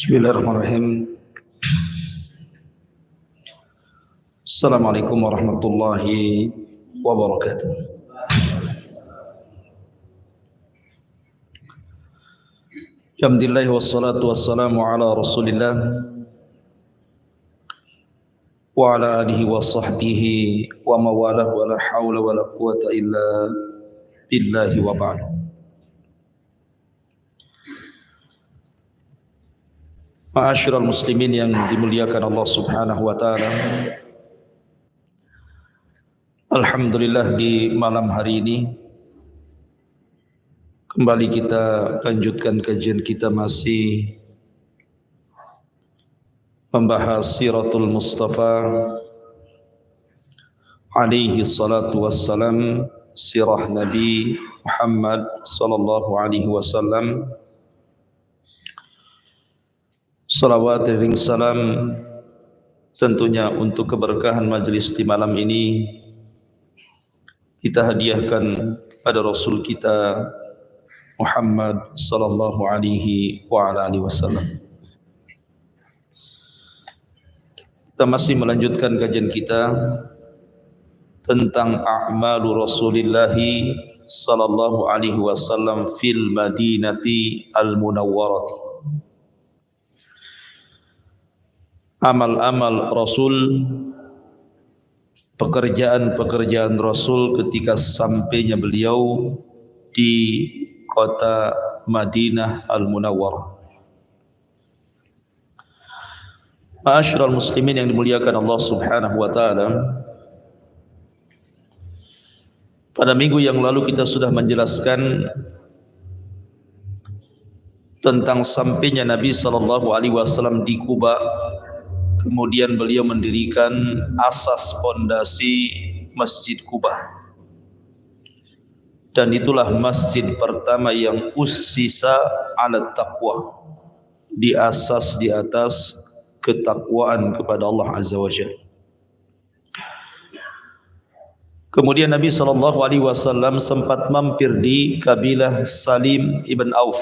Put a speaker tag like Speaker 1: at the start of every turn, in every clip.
Speaker 1: Bismillahirrahmanirrahim. Assalamualaikum warahmatullahi wabarakatuh. Alhamdulillah wassalatu wassalamu ala Rasulillah wa ala alihi wa sahbihi wa mawalah wa la hawla wa la quwata illa billahi wa ba'du. Ma'asyiral muslimin yang dimuliakan Allah Subhanahu wa taala. Alhamdulillah di malam hari ini kembali kita lanjutkan kajian kita masih membahas Siratul Mustafa alaihi salatu wassalam, sirah Nabi Muhammad sallallahu alaihi wasallam. Salawat dan salam tentunya untuk keberkahan majlis di malam ini kita hadiahkan pada Rasul kita Muhammad sallallahu alaihi wa ala alihi wasallam. Kita masih melanjutkan kajian kita tentang a'malu Rasulillah sallallahu alaihi wasallam fil Madinati al-Munawwarati. Amal-amal Rasul, pekerjaan-pekerjaan Rasul ketika sampainya beliau di kota Madinah Al-Munawwarah. Ma'asyiral muslimin yang dimuliakan Allah Subhanahu wa taala. Pada minggu yang lalu kita sudah menjelaskan tentang sampainya Nabi sallallahu alaihi wasallam di Kuba. Kemudian beliau mendirikan asas pondasi Masjid Kuba. Dan itulah masjid pertama yang ussisa ala taqwa, diasas di atas ketakwaan kepada Allah Azza wa Jalla. Kemudian Nabi sallallahu alaihi wasallam sempat mampir di kabilah Salim ibn Auf.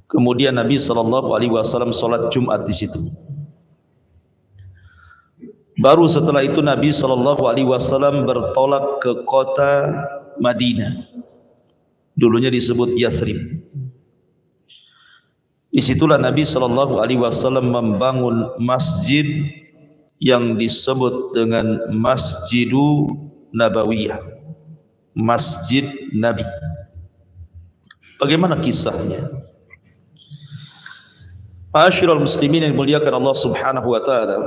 Speaker 1: Kemudian Nabi sallallahu alaihi wasallam salat Jumat di situ. Baru setelah itu Nabi sallallahu alaihi wasallam bertolak ke kota Madinah. Dulunya disebut Yathrib. Disitulah Nabi sallallahu alaihi wasallam membangun masjid yang disebut dengan Masjidu Nabawiyah, Masjid Nabi. Bagaimana kisahnya? Ma'asyiral muslimin yang dimuliakan Allah Subhanahu wa taala.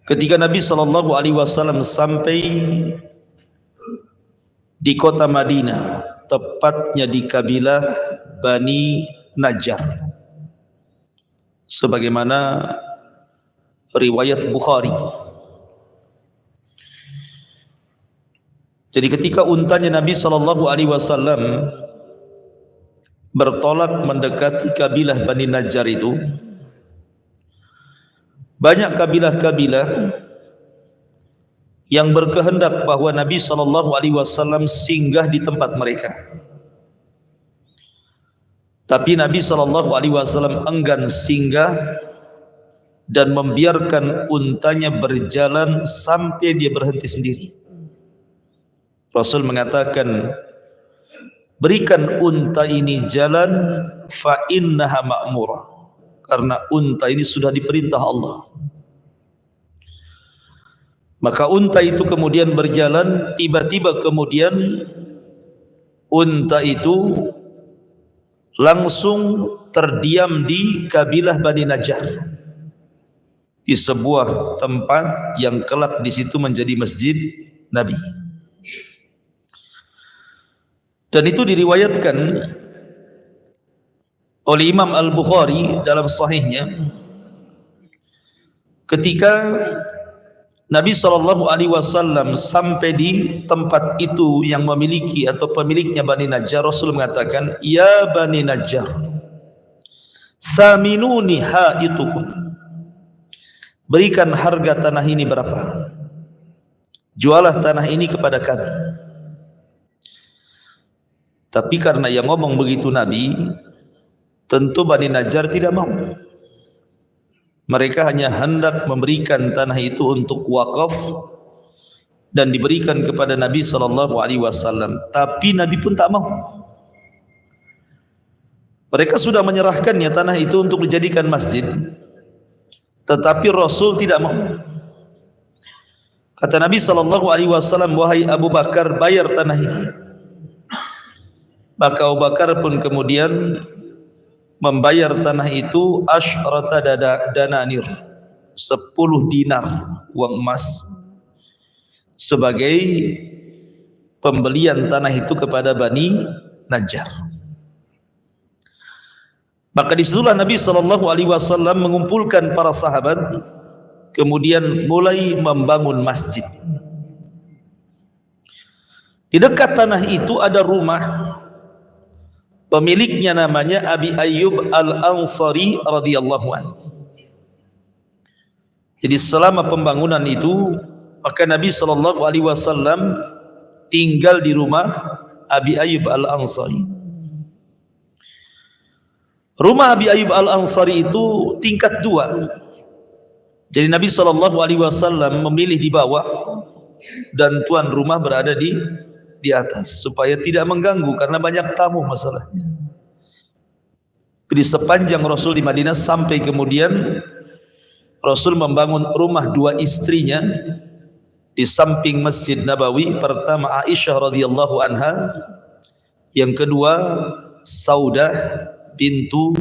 Speaker 1: Ketika Nabi sallallahu alaihi wasallam sampai di kota Madinah, tepatnya di kabilah Bani Najjar, sebagaimana riwayat Bukhari. Jadi ketika untanya Nabi sallallahu alaihi wasallam bertolak mendekati kabilah Bani Najjar itu, banyak kabilah-kabilah yang berkehendak bahwa Nabi sallallahu alaihi wasallam singgah di tempat mereka. Tapi Nabi sallallahu alaihi wasallam enggan singgah dan membiarkan untanya berjalan sampai dia berhenti sendiri. Rasul mengatakan, berikan unta ini jalan, fa innaha ma'murah, karena unta ini sudah diperintah Allah. Maka unta itu kemudian berjalan. Tiba-tiba kemudian unta itu langsung terdiam di kabilah Bani Najjar, di sebuah tempat yang kelak di situ menjadi masjid Nabi. Dan itu diriwayatkan oleh Imam Al-Bukhari dalam sahihnya, ketika Nabi SAW sampai di tempat itu yang memiliki atau pemiliknya Bani Najjar, Rasul mengatakan, ya Bani Najjar, saminuni haitukum, berikan harga tanah ini berapa, jualah tanah ini kepada kami. Tapi karena yang ngomong begitu Nabi, tentu Bani Najjar tidak mau. Mereka hanya hendak memberikan tanah itu untuk wakaf dan diberikan kepada Nabi SAW. Tapi Nabi pun tak mau. Mereka sudah menyerahkannya tanah itu untuk dijadikan masjid, tetapi Rasul tidak mau. Kata Nabi SAW, wahai Abu Bakar, bayar tanah ini. Maka Abu Bakar pun kemudian membayar tanah itu asyrata dananir, 10 dinar uang emas, sebagai pembelian tanah itu kepada Bani Najjar. Maka disitulah Nabi SAW mengumpulkan para sahabat, kemudian mulai membangun masjid. Di dekat tanah itu ada rumah, pemiliknya namanya Abi Ayyub Al-Ansari radhiyallahu anhu. Jadi selama pembangunan itu, maka Nabi SAW tinggal di rumah Abi Ayyub Al-Ansari. Rumah Abi Ayyub Al-Ansari itu tingkat 2. Jadi Nabi SAW memilih di bawah dan tuan rumah berada di atas supaya tidak mengganggu karena banyak tamu masalahnya. Jadi sepanjang Rasul di Madinah sampai kemudian Rasul membangun rumah 2 istrinya di samping Masjid Nabawi. Pertama Aisyah radhiyallahu anha, yang kedua Saudah bintu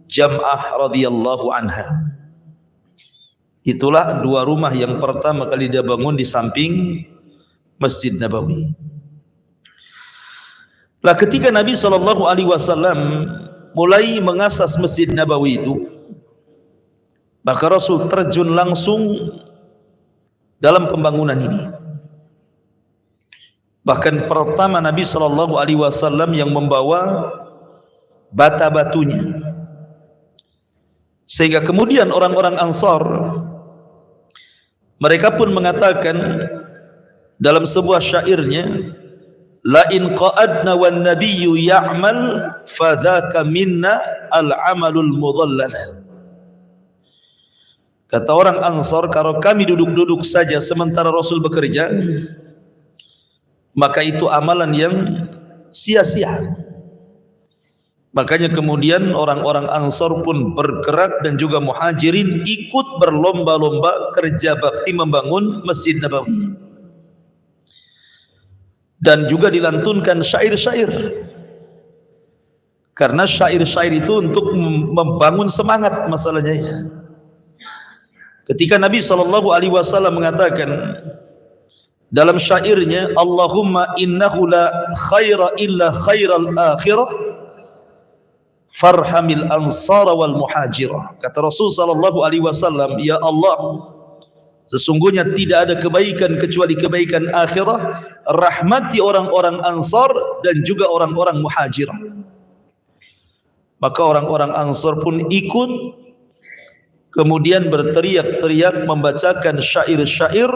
Speaker 1: Jam'ah radhiyallahu anha. Itulah 2 rumah yang pertama kali dia bangun di samping Masjid Nabawi. Lah ketika Nabi SAW mulai mengasas Masjid Nabawi itu, maka Rasul terjun langsung dalam pembangunan ini. Bahkan pertama Nabi SAW yang membawa bata batunya, sehingga kemudian orang-orang Ansar mereka pun mengatakan dalam sebuah syairnya, la in qa'adna wan nabiyyu ya'mal fadzaka minna al-amalul mudhallal. Kata orang Ansar, kalau kami duduk-duduk saja sementara Rasul bekerja, maka itu amalan yang sia-sia. Makanya kemudian orang-orang Ansar pun bergerak dan juga Muhajirin ikut berlomba-lomba kerja bakti membangun Masjid Nabawi. Dan juga dilantunkan syair-syair. Karena syair-syair itu untuk membangun semangat masalahnya. Ketika Nabi SAW mengatakan dalam syairnya, Allahumma innahu la khaira illa khairal akhirah farhamil ansara wal muhajirah. Kata Rasul SAW, ya Allah, sesungguhnya tidak ada kebaikan kecuali kebaikan akhirah, rahmati orang-orang Ansar dan juga orang-orang Muhajirah. Maka orang-orang Ansar pun ikut, kemudian berteriak-teriak membacakan syair-syair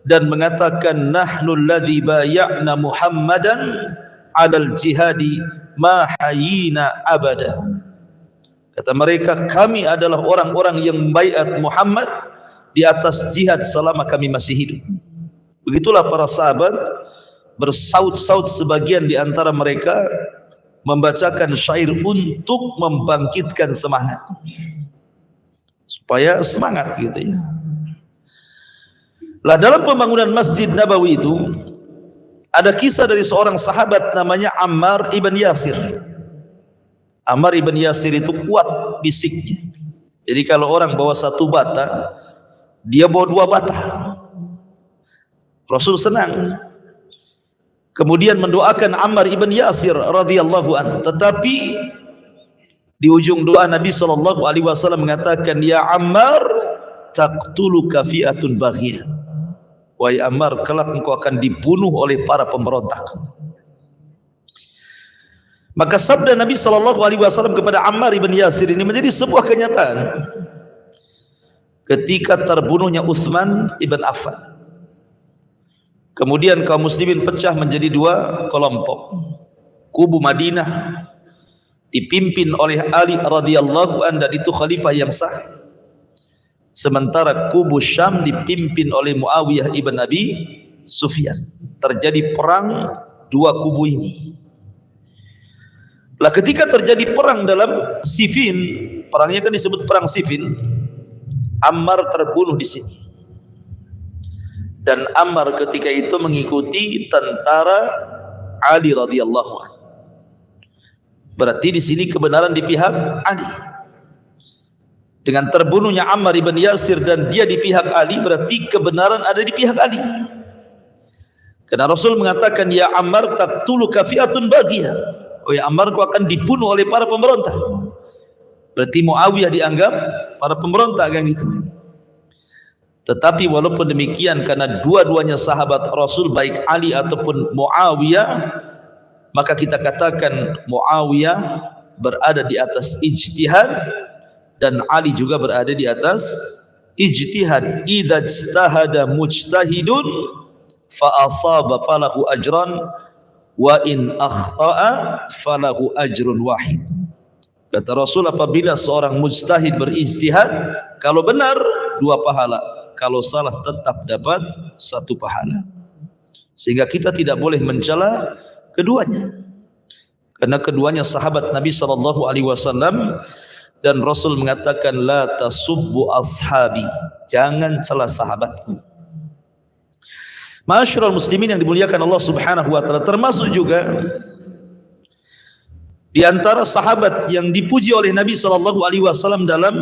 Speaker 1: dan mengatakan, nahnu alladhi bay'na Muhammadan 'alal jihadi ma hayina abada. Kata mereka, kami adalah orang-orang yang membaiat Muhammad di atas jihad selama kami masih hidup. Begitulah para sahabat bersaut-saut, sebagian di antara mereka membacakan syair untuk membangkitkan semangat, supaya semangat gitu ya. Lah dalam pembangunan Masjid Nabawi itu ada kisah dari seorang sahabat namanya Ammar ibn Yasir. Ammar ibn Yasir itu kuat fisiknya. Jadi kalau orang bawa 1 bata, dia bawa 2 bata. Rasul senang. Kemudian mendoakan Ammar ibn Yasir radhiyallahu anhu. Tetapi di ujung doa Nabi SAW mengatakan, ya Ammar, taqtuluka fi'atun baghiyah. Wahai Ammar, kelak engkau akan dibunuh oleh para pemberontak. Maka sabda Nabi SAW kepada Ammar ibn Yasir ini menjadi sebuah kenyataan ketika terbunuhnya Utsman ibn Affan. Kemudian kaum muslimin pecah menjadi 2 kelompok. kubu Madinah dipimpin oleh Ali radhiyallahu anhu, dan itu khalifah yang sah. Sementara kubu Syam dipimpin oleh Muawiyah ibn Abi Sufyan. Terjadi perang dua kubu ini. Lah ketika terjadi perang dalam Siffin, perangnya kan disebut perang Siffin, Ammar terbunuh di sini. Dan Ammar ketika itu mengikuti tentara Ali radhiyallahu anhu. Berarti di sini kebenaran di pihak Ali. Dengan terbunuhnya Ammar ibn Yasir dan dia di pihak Ali, berarti kebenaran ada di pihak Ali. Karena Rasul mengatakan, ya Ammar taqtuluka fi'atun baghiyah. Oh ya Ammar, kau akan dibunuh oleh para pemberontak. Berarti Muawiyah dianggap para pemberontak kan gitu. Tetapi walaupun demikian, karena dua-duanya sahabat Rasul, baik Ali ataupun Muawiyah, maka kita katakan Muawiyah berada di atas ijtihad dan Ali juga berada di atas ijtihad. Idza ijtahada mujtahidun fa asaba falahu ajran wa in akhta'a falahu ajrun wahid. Kata Rasul, apabila seorang mujtahid berijtihad, kalau benar dua pahala, kalau salah tetap dapat satu pahala. Sehingga kita tidak boleh mencela keduanya, karena keduanya sahabat Nabi SAW, dan Rasul mengatakan, la tasubbu ashabi, jangan celah sahabatku. Ma'asyiral muslimin yang dimuliakan Allah Subhanahu wa taala, termasuk juga di antara sahabat yang dipuji oleh Nabi SAW dalam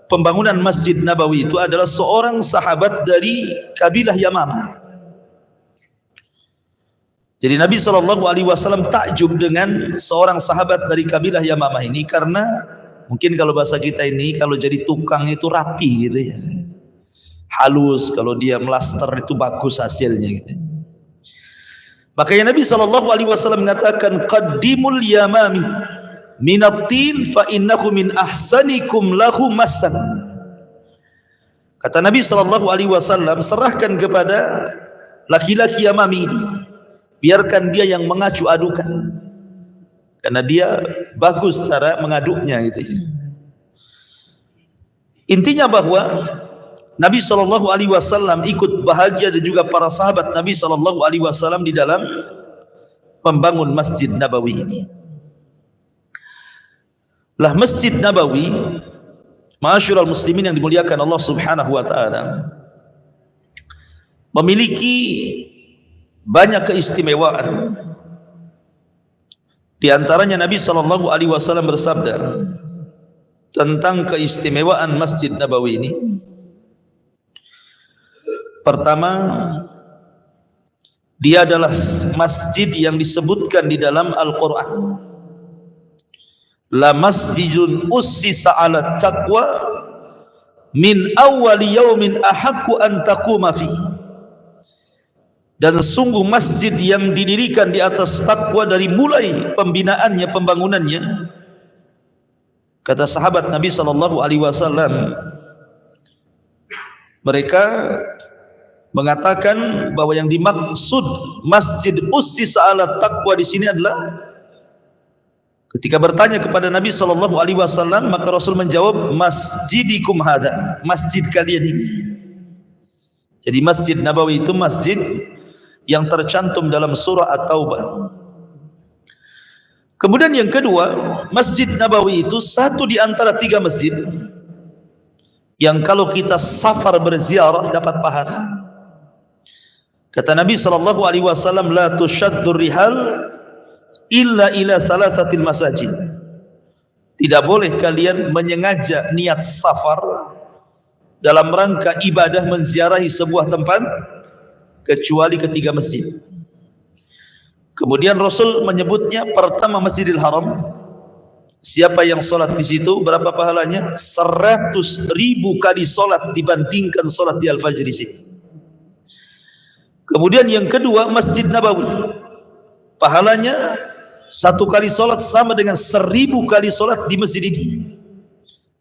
Speaker 1: pembangunan Masjid Nabawi itu adalah seorang sahabat dari kabilah Yamamah. Jadi Nabi SAW takjub dengan seorang sahabat dari kabilah Yamamah ini, karena mungkin kalau bahasa kita ini, kalau jadi tukang itu rapi gitu ya, halus, kalau dia melaster itu bagus hasilnya gitu. Makanya Nabi SAW mengatakan, qaddimul yamami minatin fa innahu min ahsanikum lahu masan. Kata Nabi SAW, serahkan kepada laki-laki Yamami ini, biarkan dia yang mengacu adukan, karena dia bagus cara mengaduknya gitu. Intinya bahwa Nabi SAW ikut bahagia, dan juga para sahabat Nabi SAW di dalam membangun Masjid Nabawi ini. Lah Masjid Nabawi, ma'asyiral muslimin yang dimuliakan Allah Subhanahu wa taala, memiliki banyak keistimewaan. Di antaranya Nabi SAW bersabda tentang keistimewaan Masjid Nabawi ini. Pertama, dia adalah masjid yang disebutkan di dalam Al-Quran, la masjidun ussisa ala taqwa min awwali yaumin ahaqqu an taquma fihi. Dan sungguh masjid yang didirikan di atas takwa dari mulai pembinaannya, pembangunannya. Kata sahabat Nabi SAW, mereka mengatakan bahwa yang dimaksud masjid ussisa ala taqwa di sini adalah, ketika bertanya kepada Nabi SAW, maka Rasul menjawab, masjidikum hadha, masjid kalian ini. Jadi Masjid Nabawi itu masjid yang tercantum dalam surah At-Taubah. Kemudian yang kedua, Masjid Nabawi itu satu di antara 3 masjid yang kalau kita safar berziarah dapat pahala. Kata Nabi SAW, la tushaddur rihal illa ila salasatil masajid. Tidak boleh kalian menyengaja niat safar dalam rangka ibadah menziarahi sebuah tempat kecuali ke 3 masjid. Kemudian Rasul menyebutnya, pertama Masjidil Haram. Siapa yang solat di situ, berapa pahalanya? 100.000 kali solat dibandingkan solat di Al-Fajr di sini. Kemudian yang kedua Masjid Nabawi, pahalanya 1 kali solat sama dengan 1000 kali solat di masjid ini.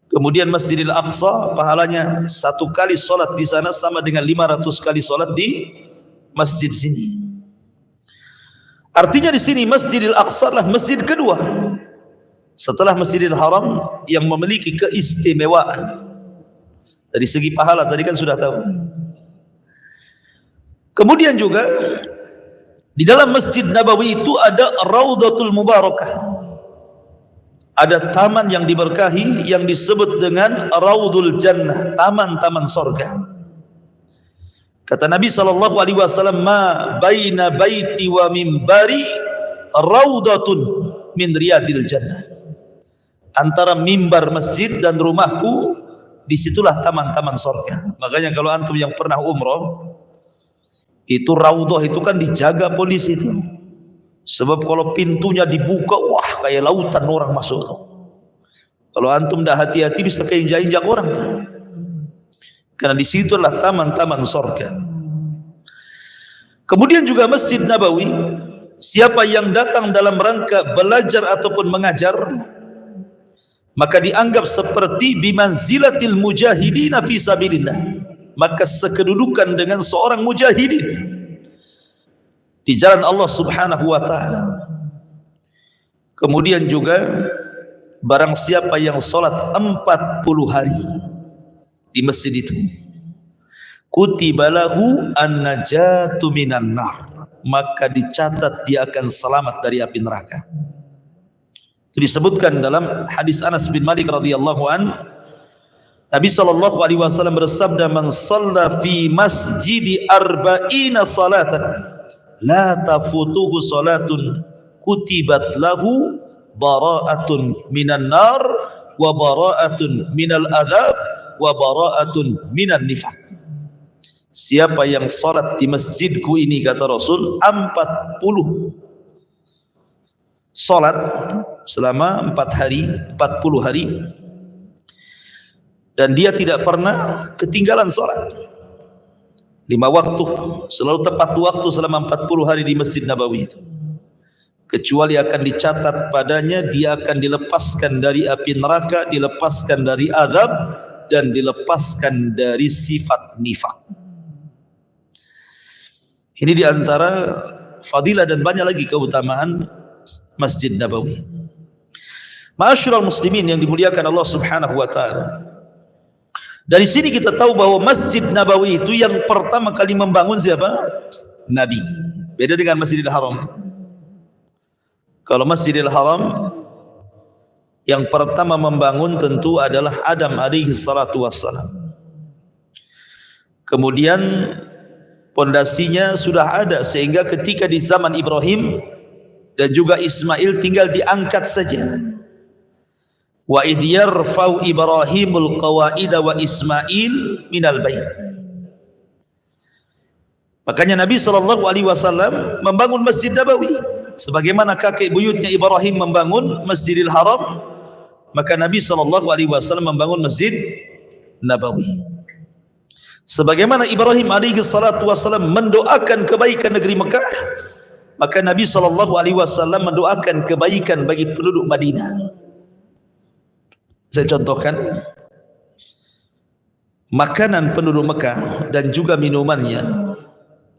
Speaker 1: Kemudian Masjidil Aqsa, pahalanya 1 kali solat di sana sama dengan 500 kali solat di masjid sini. Artinya di sini Masjidil Aqsa adalah masjid kedua setelah Masjidil Haram yang memiliki keistimewaan dari segi pahala, tadi kan sudah tahu. Kemudian juga di dalam Masjid Nabawi itu ada Raudatul Mubarakah, ada taman yang diberkahi yang disebut dengan Raudul Jannah, taman-taman sorga. Kata Nabi SAW, ma baina baiti wa mimbari raudatun min riyadil jannah. Antara mimbar masjid dan rumahku, disitulah taman-taman sorga. Makanya kalau antum yang pernah umroh, itu raudah itu kan dijaga polisi itu. Sebab kalau pintunya dibuka, wah kayak lautan orang masuk tuh. Kalau antum dah hati-hati bisa keinjak-injak orang tuh. Karena di situ adalah taman-taman sorga. Kemudian juga Masjid Nabawi, siapa yang datang dalam rangka belajar ataupun mengajar, maka dianggap seperti bimanzilatil mujahidina fi sabilillah, maka sekedudukan dengan seorang mujahidin di jalan Allah Subhanahu wa taala. Kemudian juga barang siapa yang salat 40 hari di masjid itu, kutibalahu an-najatu minan nar, maka dicatat dia akan selamat dari api neraka. Itu disebutkan dalam hadis Anas bin Malik radhiyallahu an, Nabi SAW bersabda, man shalla fi masjidi arba'ina salatan la tafutuhu salatun kutibat lahu bara'atun minan nar wa bara'atun minal adhab wa bara'atun minan nifaq. Siapa yang salat di masjidku ini, kata Rasul, 40 salat selama 40 hari dan dia tidak pernah ketinggalan salat 5 waktu, selalu tepat waktu selama 40 hari di Masjid Nabawi itu, kecuali akan dicatat padanya dia akan dilepaskan dari api neraka, dilepaskan dari azab, dan dilepaskan dari sifat nifak. Ini diantara fadilah dan banyak lagi keutamaan Masjid Nabawi. Ma'asyiral muslimin yang dimuliakan Allah Subhanahu wa taala. Dari sini kita tahu bahwa Masjid Nabawi itu yang pertama kali membangun siapa? Nabi. Beda dengan Masjidil Haram. Kalau Masjidil Haram yang pertama membangun tentu adalah Adam alaihi salatu wassalam. Kemudian pondasinya sudah ada sehingga ketika di zaman Ibrahim dan juga Ismail tinggal diangkat saja. Wa idh yarfa'u Ibrahimul qawaida wa Ismail minal bait. Makanya Nabi SAW membangun Masjid Nabawi sebagaimana kakek buyutnya Ibrahim membangun Masjidil Haram, maka Nabi SAW membangun Masjid Nabawi. Sebagaimana Ibrahim alaihi salatu wassalam mendoakan kebaikan negeri Mekah, maka Nabi SAW mendoakan kebaikan bagi penduduk Madinah. Saya contohkan, makanan penduduk Mekah dan juga minumannya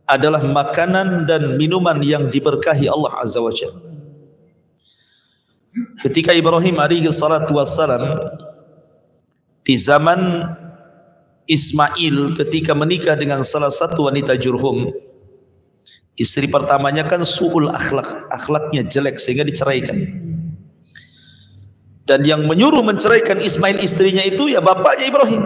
Speaker 1: adalah makanan dan minuman yang diberkahi Allah Azza wa Jalla. Ketika Ibrahim alaihi salatu wassalam di zaman Ismail ketika menikah dengan salah satu wanita Jurhum, istri pertamanya kan su'ul akhlak, akhlaknya jelek sehingga diceraikan. Dan yang menyuruh menceraikan Ismail istrinya itu ya bapaknya Ibrahim.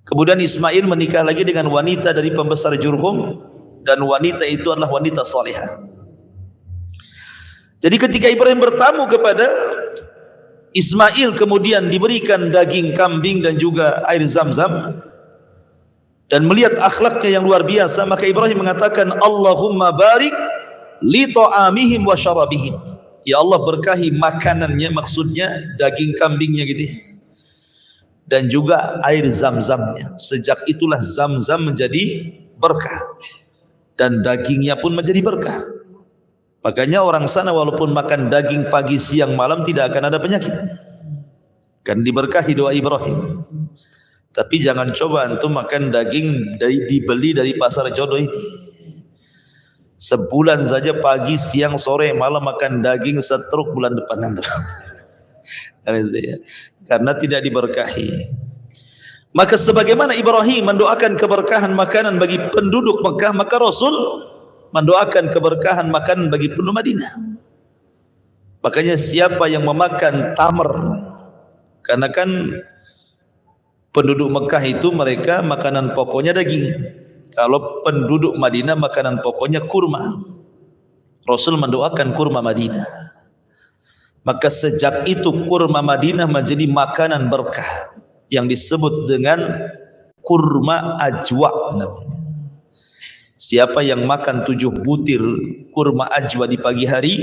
Speaker 1: Kemudian Ismail menikah lagi dengan wanita dari pembesar Jurhum, dan wanita itu adalah wanita salihah. Jadi ketika Ibrahim bertamu kepada Ismail, kemudian diberikan daging kambing dan juga air zam-zam, dan melihat akhlaknya yang luar biasa, maka Ibrahim mengatakan, Allahumma barik li ta'amihim wa syarabihim. Ya Allah, berkahi makanannya, maksudnya daging kambingnya gitu, dan juga air zam-zamnya. Sejak itulah zam-zam menjadi berkah dan dagingnya pun menjadi berkah. Makanya orang sana walaupun makan daging pagi, siang, malam tidak akan ada penyakit, kan diberkahi doa Ibrahim. Tapi jangan coba antum makan daging dibeli dari pasar jodoh ini. Sebulan saja pagi, siang, sore, malam makan daging setruk bulan depan nanti. Karena tidak diberkahi. Maka sebagaimana Ibrahim mendoakan keberkahan makanan bagi penduduk Mekah, maka Rasul mendoakan keberkahan makanan bagi penduduk Madinah. Makanya siapa yang memakan tamar, karena kan penduduk Mekah itu mereka makanan pokoknya daging. Kalau penduduk Madinah makanan pokoknya kurma. Rasul mendoakan kurma Madinah. Maka sejak itu kurma Madinah menjadi makanan berkah yang disebut dengan kurma ajwa namanya. Siapa yang makan 7 butir kurma ajwa di pagi hari,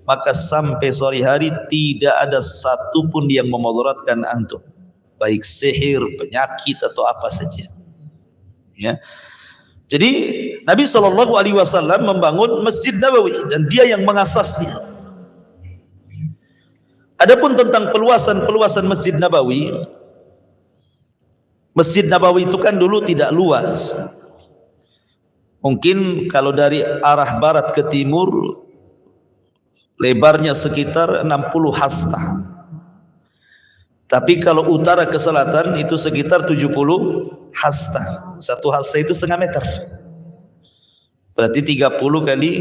Speaker 1: maka sampai sore hari tidak ada satupun yang memudaratkan antum, baik sihir, penyakit atau apa saja. Ya. Jadi Nabi SAW membangun Masjid Nabawi dan dia yang mengasasnya. Adapun tentang peluasan Masjid Nabawi, Masjid Nabawi itu kan dulu tidak luas. Mungkin kalau dari arah barat ke timur lebarnya sekitar 60 hasta. Tapi kalau utara ke selatan itu sekitar 70 hasta. 1 hasta itu setengah meter. Berarti 30 kali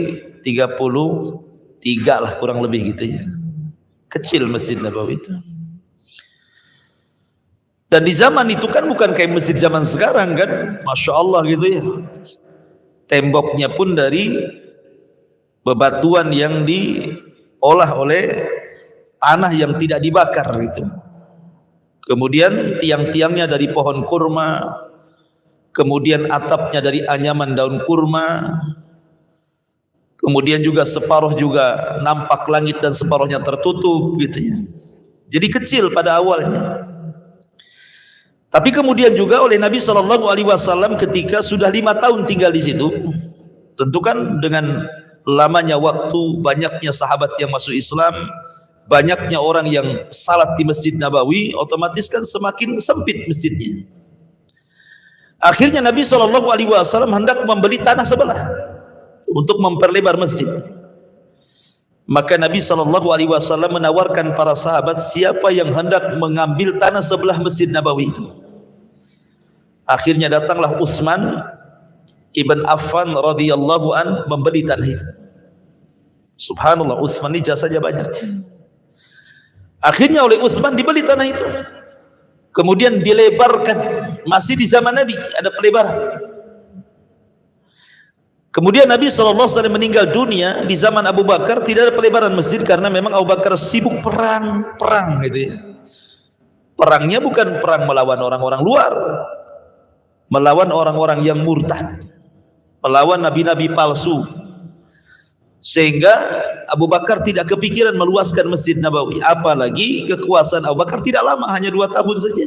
Speaker 1: 33 lah kurang lebih gitu ya. Kecil Masjid Nabawi itu. Dan di zaman itu kan bukan kayak masjid zaman sekarang kan, Masya Allah gitu ya. Temboknya pun dari bebatuan yang diolah oleh tanah yang tidak dibakar gitu. Kemudian tiang-tiangnya dari pohon kurma, kemudian atapnya dari anyaman daun kurma, kemudian juga separuh juga nampak langit dan separuhnya tertutup gitu ya. Jadi kecil pada awalnya. Tapi kemudian juga oleh Nabi SAW ketika sudah 5 tahun tinggal di situ, tentu kan dengan lamanya waktu, banyaknya sahabat yang masuk Islam, banyaknya orang yang salat di Masjid Nabawi, otomatis kan semakin sempit masjidnya. Akhirnya Nabi SAW hendak membeli tanah sebelah untuk memperlebar masjid. Maka Nabi SAW menawarkan para sahabat, siapa yang hendak mengambil tanah sebelah Masjid Nabawi itu. Akhirnya datanglah Utsman ibn Affan radhiyallahu an membeli tanah itu. Subhanallah, Utsman ini jasanya banyak. Akhirnya oleh Utsman dibeli tanah itu. Kemudian dilebarkan, masih di zaman Nabi ada pelebaran. Kemudian Nabi SAW meninggal dunia di zaman Abu Bakar, tidak ada pelebaran masjid karena memang Abu Bakar sibuk perang gitu ya. Perangnya bukan perang melawan orang-orang luar, melawan orang-orang yang murtad, melawan nabi-nabi palsu. Sehingga Abu Bakar tidak kepikiran meluaskan Masjid Nabawi, apalagi kekuasaan Abu Bakar tidak lama, hanya 2 tahun saja.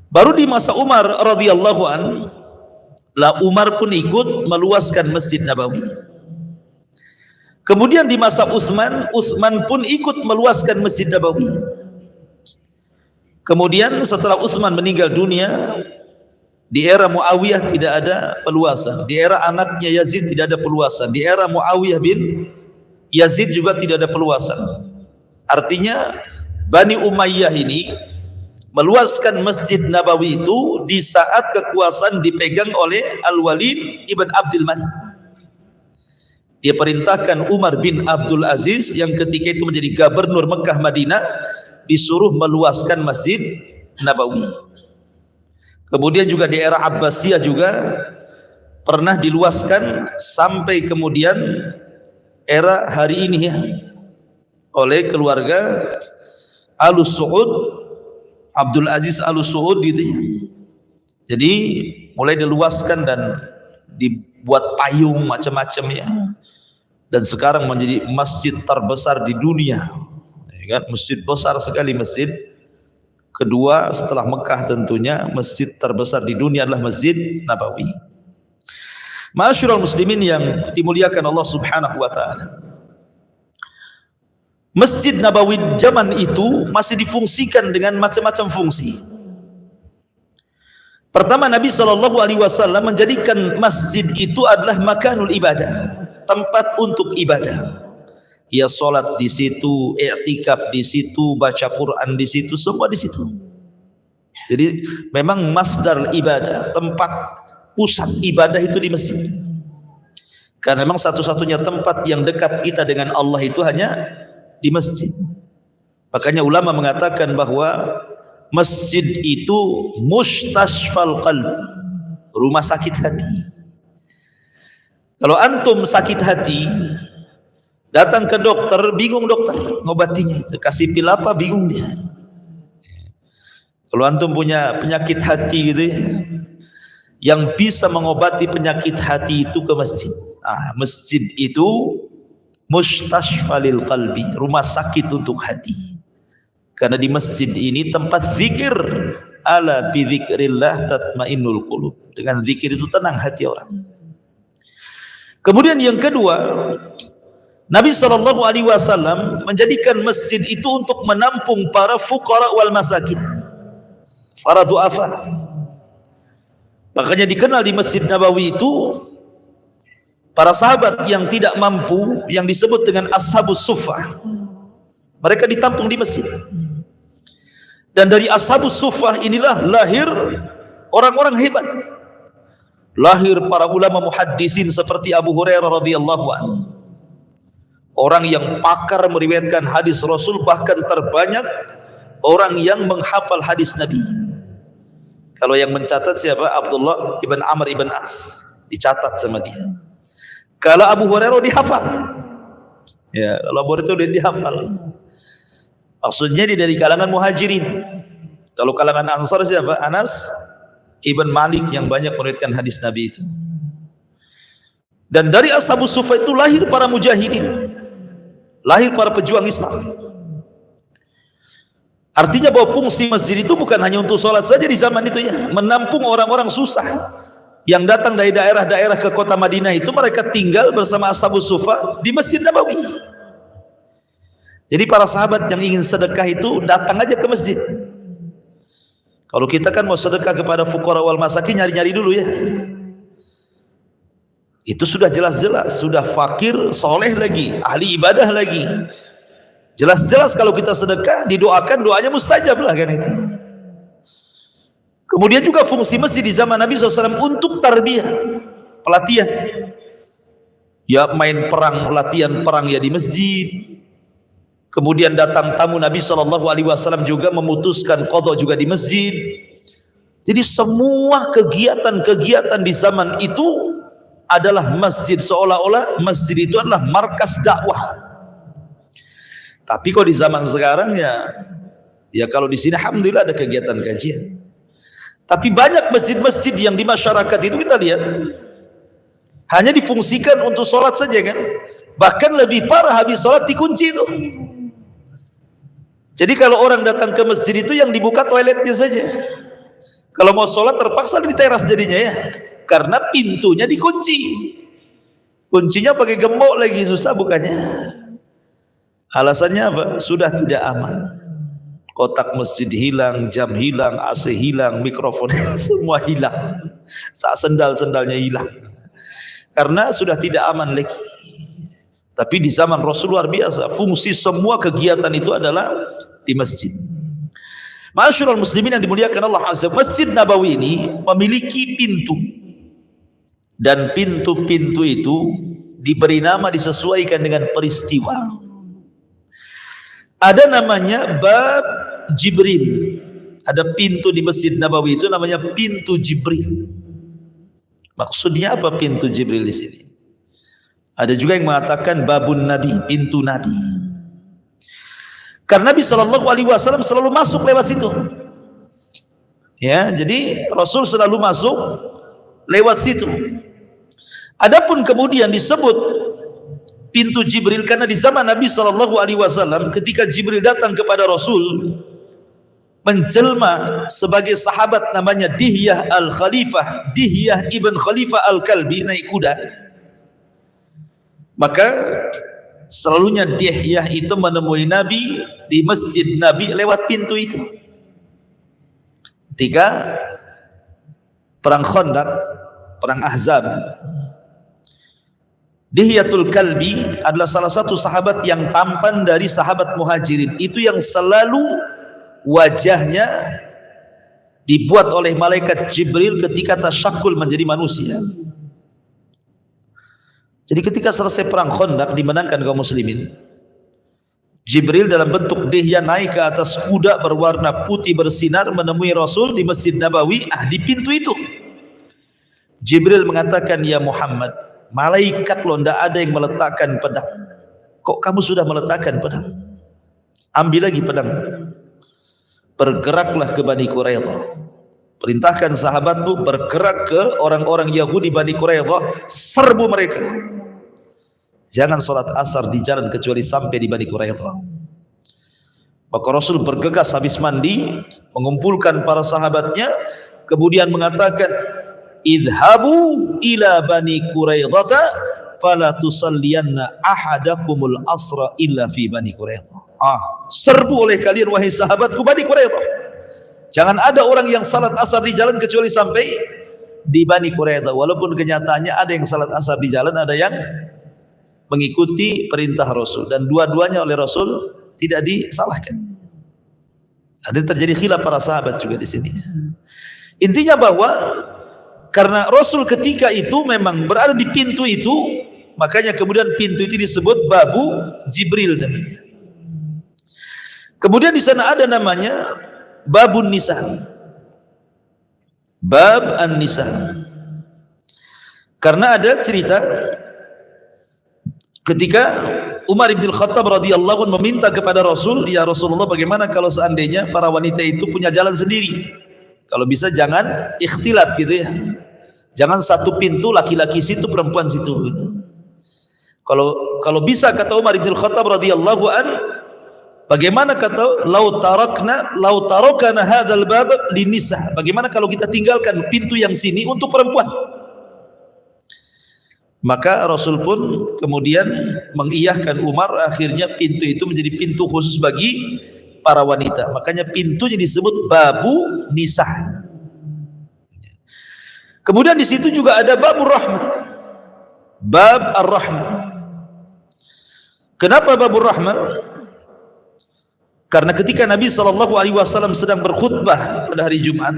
Speaker 1: Baru di masa Umar radhiyallahu an, Umar pun ikut meluaskan Masjid Nabawi. Kemudian di masa Utsman pun ikut meluaskan Masjid Nabawi. Kemudian setelah Utsman meninggal dunia, di era Muawiyah tidak ada peluasan, di era anaknya Yazid tidak ada peluasan, di era Muawiyah bin Yazid juga tidak ada peluasan. Artinya Bani Umayyah ini meluaskan Masjid Nabawi itu di saat kekuasaan dipegang oleh Al-Walid ibn Abdul Malik. Dia perintahkan Umar bin Abdul Aziz yang ketika itu menjadi gubernur Mekah Madinah, disuruh meluaskan Masjid Nabawi. Kemudian juga di era Abbasiyah juga pernah diluaskan sampai kemudian era hari ini ya, oleh keluarga Al-Saud, Abdul Aziz Al-Saud gitu ya. Jadi mulai diluaskan dan dibuat payung macam-macam ya. Dan sekarang menjadi masjid terbesar di dunia. Ya kan? Masjid besar sekali, masjid kedua setelah Mekah tentunya, masjid terbesar di dunia adalah Masjid Nabawi. Ma'asyiral muslimin yang dimuliakan Allah Subhanahu wa taala. Masjid Nabawi zaman itu masih difungsikan dengan macam-macam fungsi. Pertama, Nabi SAW menjadikan masjid itu adalah makanul ibadah, tempat untuk ibadah. Ya sholat di situ, i'tikaf di situ, baca Quran di situ, semua di situ. Jadi memang masdar ibadah, tempat pusat ibadah itu di masjid. Karena memang satu-satunya tempat yang dekat kita dengan Allah itu hanya di masjid. Makanya ulama mengatakan bahwa masjid itu mustashfal qalb, rumah sakit hati. Kalau antum sakit hati, datang ke dokter, bingung dokter ngobatinya itu, kasih pil apa bingung dia. Kalau antum punya penyakit hati gitu ya, yang bisa mengobati penyakit hati itu ke masjid. Masjid itu mustashfalil qalbi, rumah sakit untuk hati. Karena di masjid ini tempat zikir. Ala bi dzikrillah tatmainnul qulub. Dengan zikir itu tenang hati orang. Kemudian yang kedua, Nabi SAW menjadikan masjid itu untuk menampung para fuqara wal masakin, para du'afa. Makanya dikenal di Masjid Nabawi itu para sahabat yang tidak mampu, yang disebut dengan ashabus suffah, mereka ditampung di masjid. Dan dari ashabus suffah inilah lahir orang-orang hebat. Lahir para ulama muhaddisin seperti Abu Hurairah radhiyallahu anhu, orang yang pakar meriwayatkan hadis Rasul, bahkan terbanyak orang yang menghafal hadis Nabi. Kalau yang mencatat siapa? Abdullah ibn Amr ibn As, dicatat sama dia. Kalau Abu Hurairah dihafal, ya, kalau Abu Hurairah itu dihafal. Maksudnya dia dari kalangan muhajirin. Kalau kalangan ansar siapa? Anas ibn Malik yang banyak meriwayatkan hadis Nabi itu. Dan dari ashabus suffah itu lahir para mujahidin, lahir para pejuang Islam. Artinya bahwa fungsi masjid itu bukan hanya untuk sholat saja di zaman itu ya, menampung orang-orang susah yang datang dari daerah-daerah ke kota Madinah itu, mereka tinggal bersama ashabus suffah di Masjid Nabawi. Jadi para sahabat yang ingin sedekah itu datang aja ke masjid. Kalau kita kan mau sedekah kepada fuqara wal masakin, nyari-nyari dulu ya. Itu sudah jelas-jelas, sudah fakir, soleh lagi, ahli ibadah lagi. Jelas-jelas kalau kita sedekah, didoakan, doanya mustajab lah kan itu. Kemudian juga fungsi masjid di zaman Nabi SAW untuk tarbiyah, pelatihan. Ya main perang, latihan perang ya di masjid. Kemudian datang tamu Nabi SAW juga memutuskan qadha juga di masjid. Jadi semua kegiatan-kegiatan di zaman itu adalah masjid, seolah-olah masjid itu adalah markas dakwah. Tapi kok di zaman sekarang ya kalau di sini alhamdulillah ada kegiatan kajian. Tapi banyak masjid-masjid yang di masyarakat itu kita lihat hanya difungsikan untuk sholat saja kan. Bahkan lebih parah, habis sholat dikunci itu. Jadi kalau orang datang ke masjid itu yang dibuka toiletnya saja. Kalau mau sholat terpaksa di teras jadinya ya, karena pintunya dikunci. Kuncinya pakai gembok lagi, susah bukanya. Alasannya apa? Sudah tidak aman. Kotak masjid hilang, jam hilang, AC hilang, mikrofon semua hilang. Saat sendal-sendalnya hilang. Karena sudah tidak aman lagi. Tapi di zaman Rasul luar biasa, fungsi semua kegiatan itu adalah di masjid. Ma'asyiral muslimin yang dimuliakan Allah Azza, Masjid Nabawi ini memiliki pintu. Dan pintu-pintu itu diberi nama, disesuaikan dengan peristiwa. Ada namanya Bab Jibril. Ada pintu di Masjid Nabawi itu namanya pintu Jibril. Maksudnya apa pintu Jibril di sini? Ada juga yang mengatakan Babun Nabi, pintu Nabi. Karena Nabi SAW selalu masuk lewat situ. Ya, jadi Rasul selalu masuk lewat situ. Adapun kemudian disebut pintu Jibril karena di zaman Nabi SAW ketika Jibril datang kepada Rasul menjelma sebagai sahabat namanya Dihyah al-Khalifah, Dihyah ibn Khalifah al-Kalbi, naik kuda. Maka selalunya Dihyah itu menemui Nabi di Masjid Nabi lewat pintu itu. Ketika perang Khandaq, perang Ahzab. Dihyatul Kalbi adalah salah satu sahabat yang tampan dari sahabat Muhajirin. Itu yang selalu wajahnya dibuat oleh malaikat Jibril ketika tasyakul menjadi manusia. Jadi ketika selesai perang Khandaq dimenangkan kaum muslimin, Jibril dalam bentuk dihya naik ke atas kuda berwarna putih bersinar menemui Rasul di Masjid Nabawi. Di pintu itu Jibril mengatakan, ya Muhammad, malaikat loh, tidak ada yang meletakkan pedang. Kok kamu sudah meletakkan pedang? Ambil lagi pedang. Bergeraklah ke Bani Quraidah. Perintahkan sahabatmu bergerak ke orang-orang Yahudi Bani Quraidah, serbu mereka. Jangan sholat asar di jalan kecuali sampai di Bani Quraidah. Maka Rasul bergegas habis mandi, mengumpulkan para sahabatnya, kemudian mengatakan, idhabu ila Bani Quraidah fala tusalliyanna ahadakumul asra illa fi Bani Quraidah. Serbu oleh kalian wahai sahabatku Bani Quraidah. Jangan ada orang yang salat asar di jalan kecuali sampai di Bani Quraidah. Walaupun kenyataannya ada yang salat asar di jalan, ada yang mengikuti perintah Rasul, dan dua-duanya oleh Rasul tidak disalahkan. Ada terjadi khilaf para sahabat juga di sini. Intinya bahwa karena Rasul ketika itu memang berada di pintu itu, makanya kemudian pintu itu disebut Babu Jibril namanya. Kemudian di sana ada namanya Babun Nisa, Bab An-Nisa. Karena ada cerita ketika Umar bin Khattab radhiyallahu anhu meminta kepada Rasul, ya Rasulullah, bagaimana kalau seandainya para wanita itu punya jalan sendiri? Kalau bisa jangan ikhtilat gitu ya. Jangan satu pintu laki-laki situ perempuan situ gitu. Kalau bisa kata Umar bin Khattab radhiyallahu anhu, bagaimana kata lau tarakana hadzal bab linisa? Bagaimana kalau kita tinggalkan pintu yang sini untuk perempuan? Maka Rasul pun kemudian mengiyahkan Umar, akhirnya pintu itu menjadi pintu khusus bagi para wanita. Makanya pintunya disebut Babu Nisa. Kemudian di situ juga ada Babur Rahmah, Bab Ar-Rahmah. Kenapa Babur Rahmah? Karena ketika Nabi SAW sedang berkhutbah pada hari Jumat,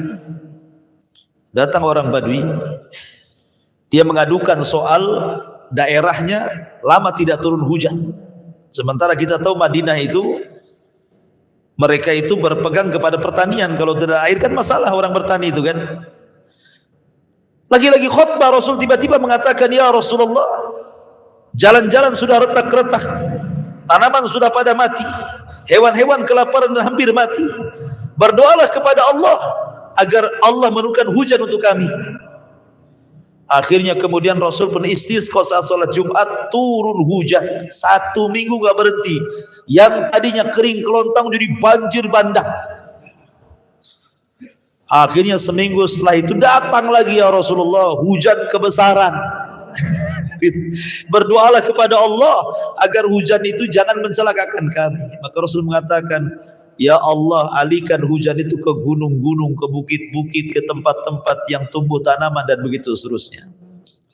Speaker 1: datang orang Badui. Dia mengadukan soal daerahnya lama tidak turun hujan. Sementara kita tahu Madinah itu, mereka itu berpegang kepada pertanian. Kalau tidak air kan masalah orang bertani itu kan. Lagi-lagi khutbah Rasul tiba-tiba mengatakan, ya Rasulullah, jalan-jalan sudah retak-retak, tanaman sudah pada mati, hewan-hewan kelaparan dan hampir mati. Berdoalah kepada Allah agar Allah menurunkan hujan untuk kami. Akhirnya kemudian Rasul pun istisqa saat sholat Jumat, turun hujan 1 minggu gak berhenti. Yang tadinya kering kelontang jadi banjir bandang. Akhirnya seminggu setelah itu datang lagi, ya Rasulullah, hujan kebesaran. Berdoalah kepada Allah agar hujan itu jangan mencelakakan kami. Maka Rasul mengatakan, ya Allah, alihkan hujan itu ke gunung-gunung, ke bukit-bukit, ke tempat-tempat yang tumbuh tanaman dan begitu seterusnya.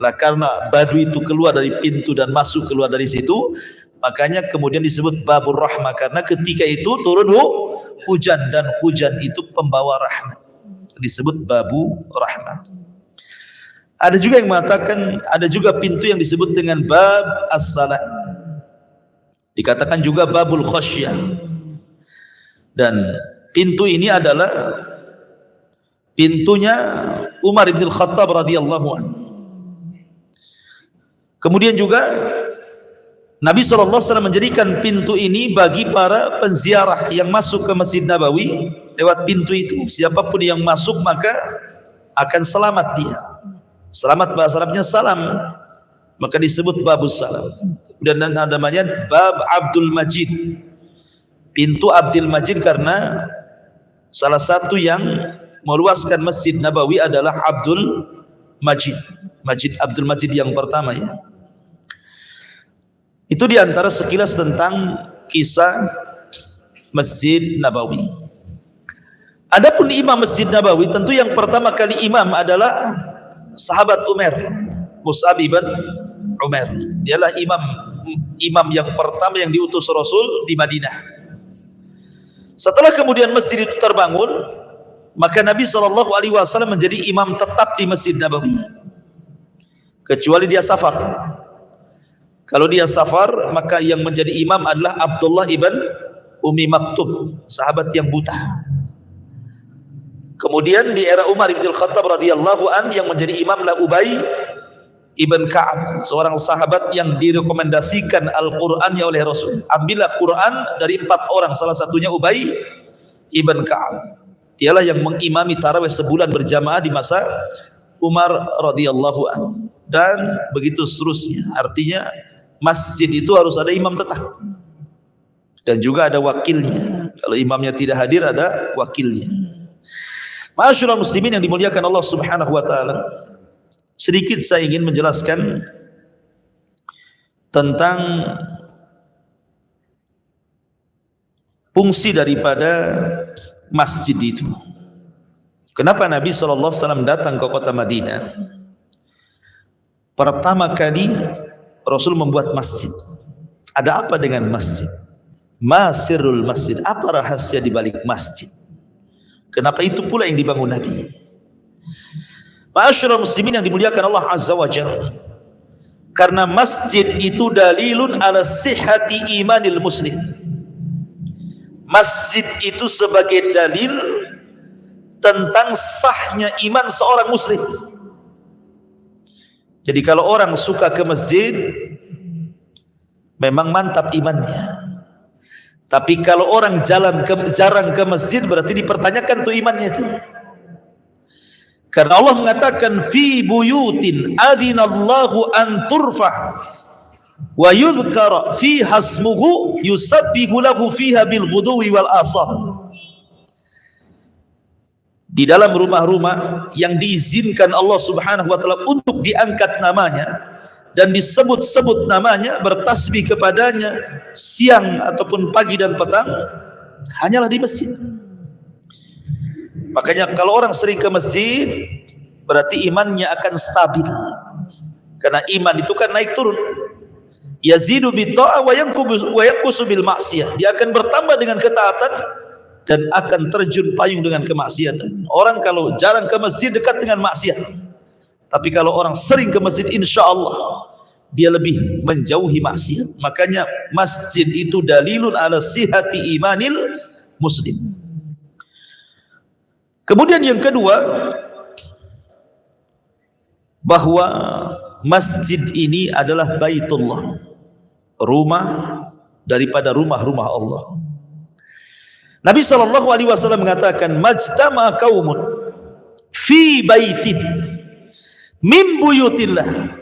Speaker 1: Lah karena Badui itu keluar dari pintu dan masuk keluar dari situ, makanya kemudian disebut Babur Rahmah, karena ketika itu turun hujan dan hujan itu pembawa rahmat. Disebut Babu Rahmah. Ada juga yang mengatakan ada juga pintu yang disebut dengan Bab As-Salah. Dikatakan juga Babul Khasyah. Dan pintu ini adalah pintunya Umar bin Khattab radhiyallahu anhu. Kemudian juga Nabi SAW menjadikan pintu ini bagi para penziarah yang masuk ke Masjid Nabawi lewat pintu itu. Siapapun yang masuk maka akan selamat dia. Selamat bahasa Arabnya salam, maka disebut Babus Salam. Dan namanya Bab Abdul Majid, pintu Abdul Majid, karena salah satu yang meluaskan Masjid Nabawi adalah Abdul Majid, Masjid Abdul Majid yang pertama ya. Itu diantara sekilas tentang kisah Masjid Nabawi. Adapun imam Masjid Nabawi, tentu yang pertama kali imam adalah sahabat Umar, Mus'ab ibn Umar. Dialah imam yang pertama yang diutus Rasul di Madinah. Setelah kemudian masjid itu terbangun, maka Nabi SAW menjadi imam tetap di Masjid Nabawi, kecuali dia safar. Kalau dia safar, maka yang menjadi imam adalah Abdullah ibn Ummi Maktum, sahabat yang buta. Kemudian di era Umar ibn Khattab radhiyallahu an, yang menjadi imam adalah Ubay ibn Ka'ab, seorang sahabat yang direkomendasikan Al-Qur'annya oleh Rasul. Ambillah Quran dari 4 orang, salah satunya Ubay ibn Ka'ab. Dialah yang mengimami tarawih sebulan berjamaah di masa Umar radhiyallahu an, dan begitu seterusnya. Artinya masjid itu harus ada imam tetap dan juga ada wakilnya. Kalau imamnya tidak hadir, ada wakilnya. Ma'asyiral muslimin yang dimuliakan Allah Subhanahu wa taala, sedikit saya ingin menjelaskan tentang fungsi daripada masjid itu. Kenapa Nabi SAW datang ke kota Madinah? Pertama kali Rasul membuat masjid. Ada apa dengan masjid? Masirul masjid, apa rahasia di balik masjid? Kenapa itu pula yang dibangun Nabi? Ma'asyiral muslimin yang dimuliakan Allah Azza wa Jalla, karena masjid itu dalilun ala sihhati imanil muslim. Masjid itu sebagai dalil tentang sahnya iman seorang muslim. Jadi kalau orang suka ke masjid, memang mantap imannya. Tapi kalau orang jarang ke masjid, berarti dipertanyakan tuh imannya itu. Karena Allah mengatakan fi buyutin adzinallahu an turfa wa yudhkara fiha ismuhu yusabbihu lahu fiha bil ghuduwi wal asal. Di dalam rumah-rumah yang diizinkan Allah Subhanahu wa taala untuk diangkat namanya dan disebut-sebut namanya, bertasbih kepadanya siang ataupun pagi dan petang, hanyalah di masjid. Makanya kalau orang sering ke masjid, berarti imannya akan stabil. Karena iman itu kan naik turun. Yazidu bitta'ah wa yanqusu bil ma'siyah. Dia akan bertambah dengan ketaatan dan akan terjun payung dengan kemaksiatan. Orang kalau jarang ke masjid, dekat dengan maksiat. Tapi kalau orang sering ke masjid, insya Allah dia lebih menjauhi maksiat. Makanya masjid itu dalilun ala sihhati imanil muslim. Kemudian yang kedua, bahwa masjid ini adalah baitullah, rumah daripada rumah-rumah Allah. Nabi SAW mengatakan, majtama qaumun fi baitin min buyutillah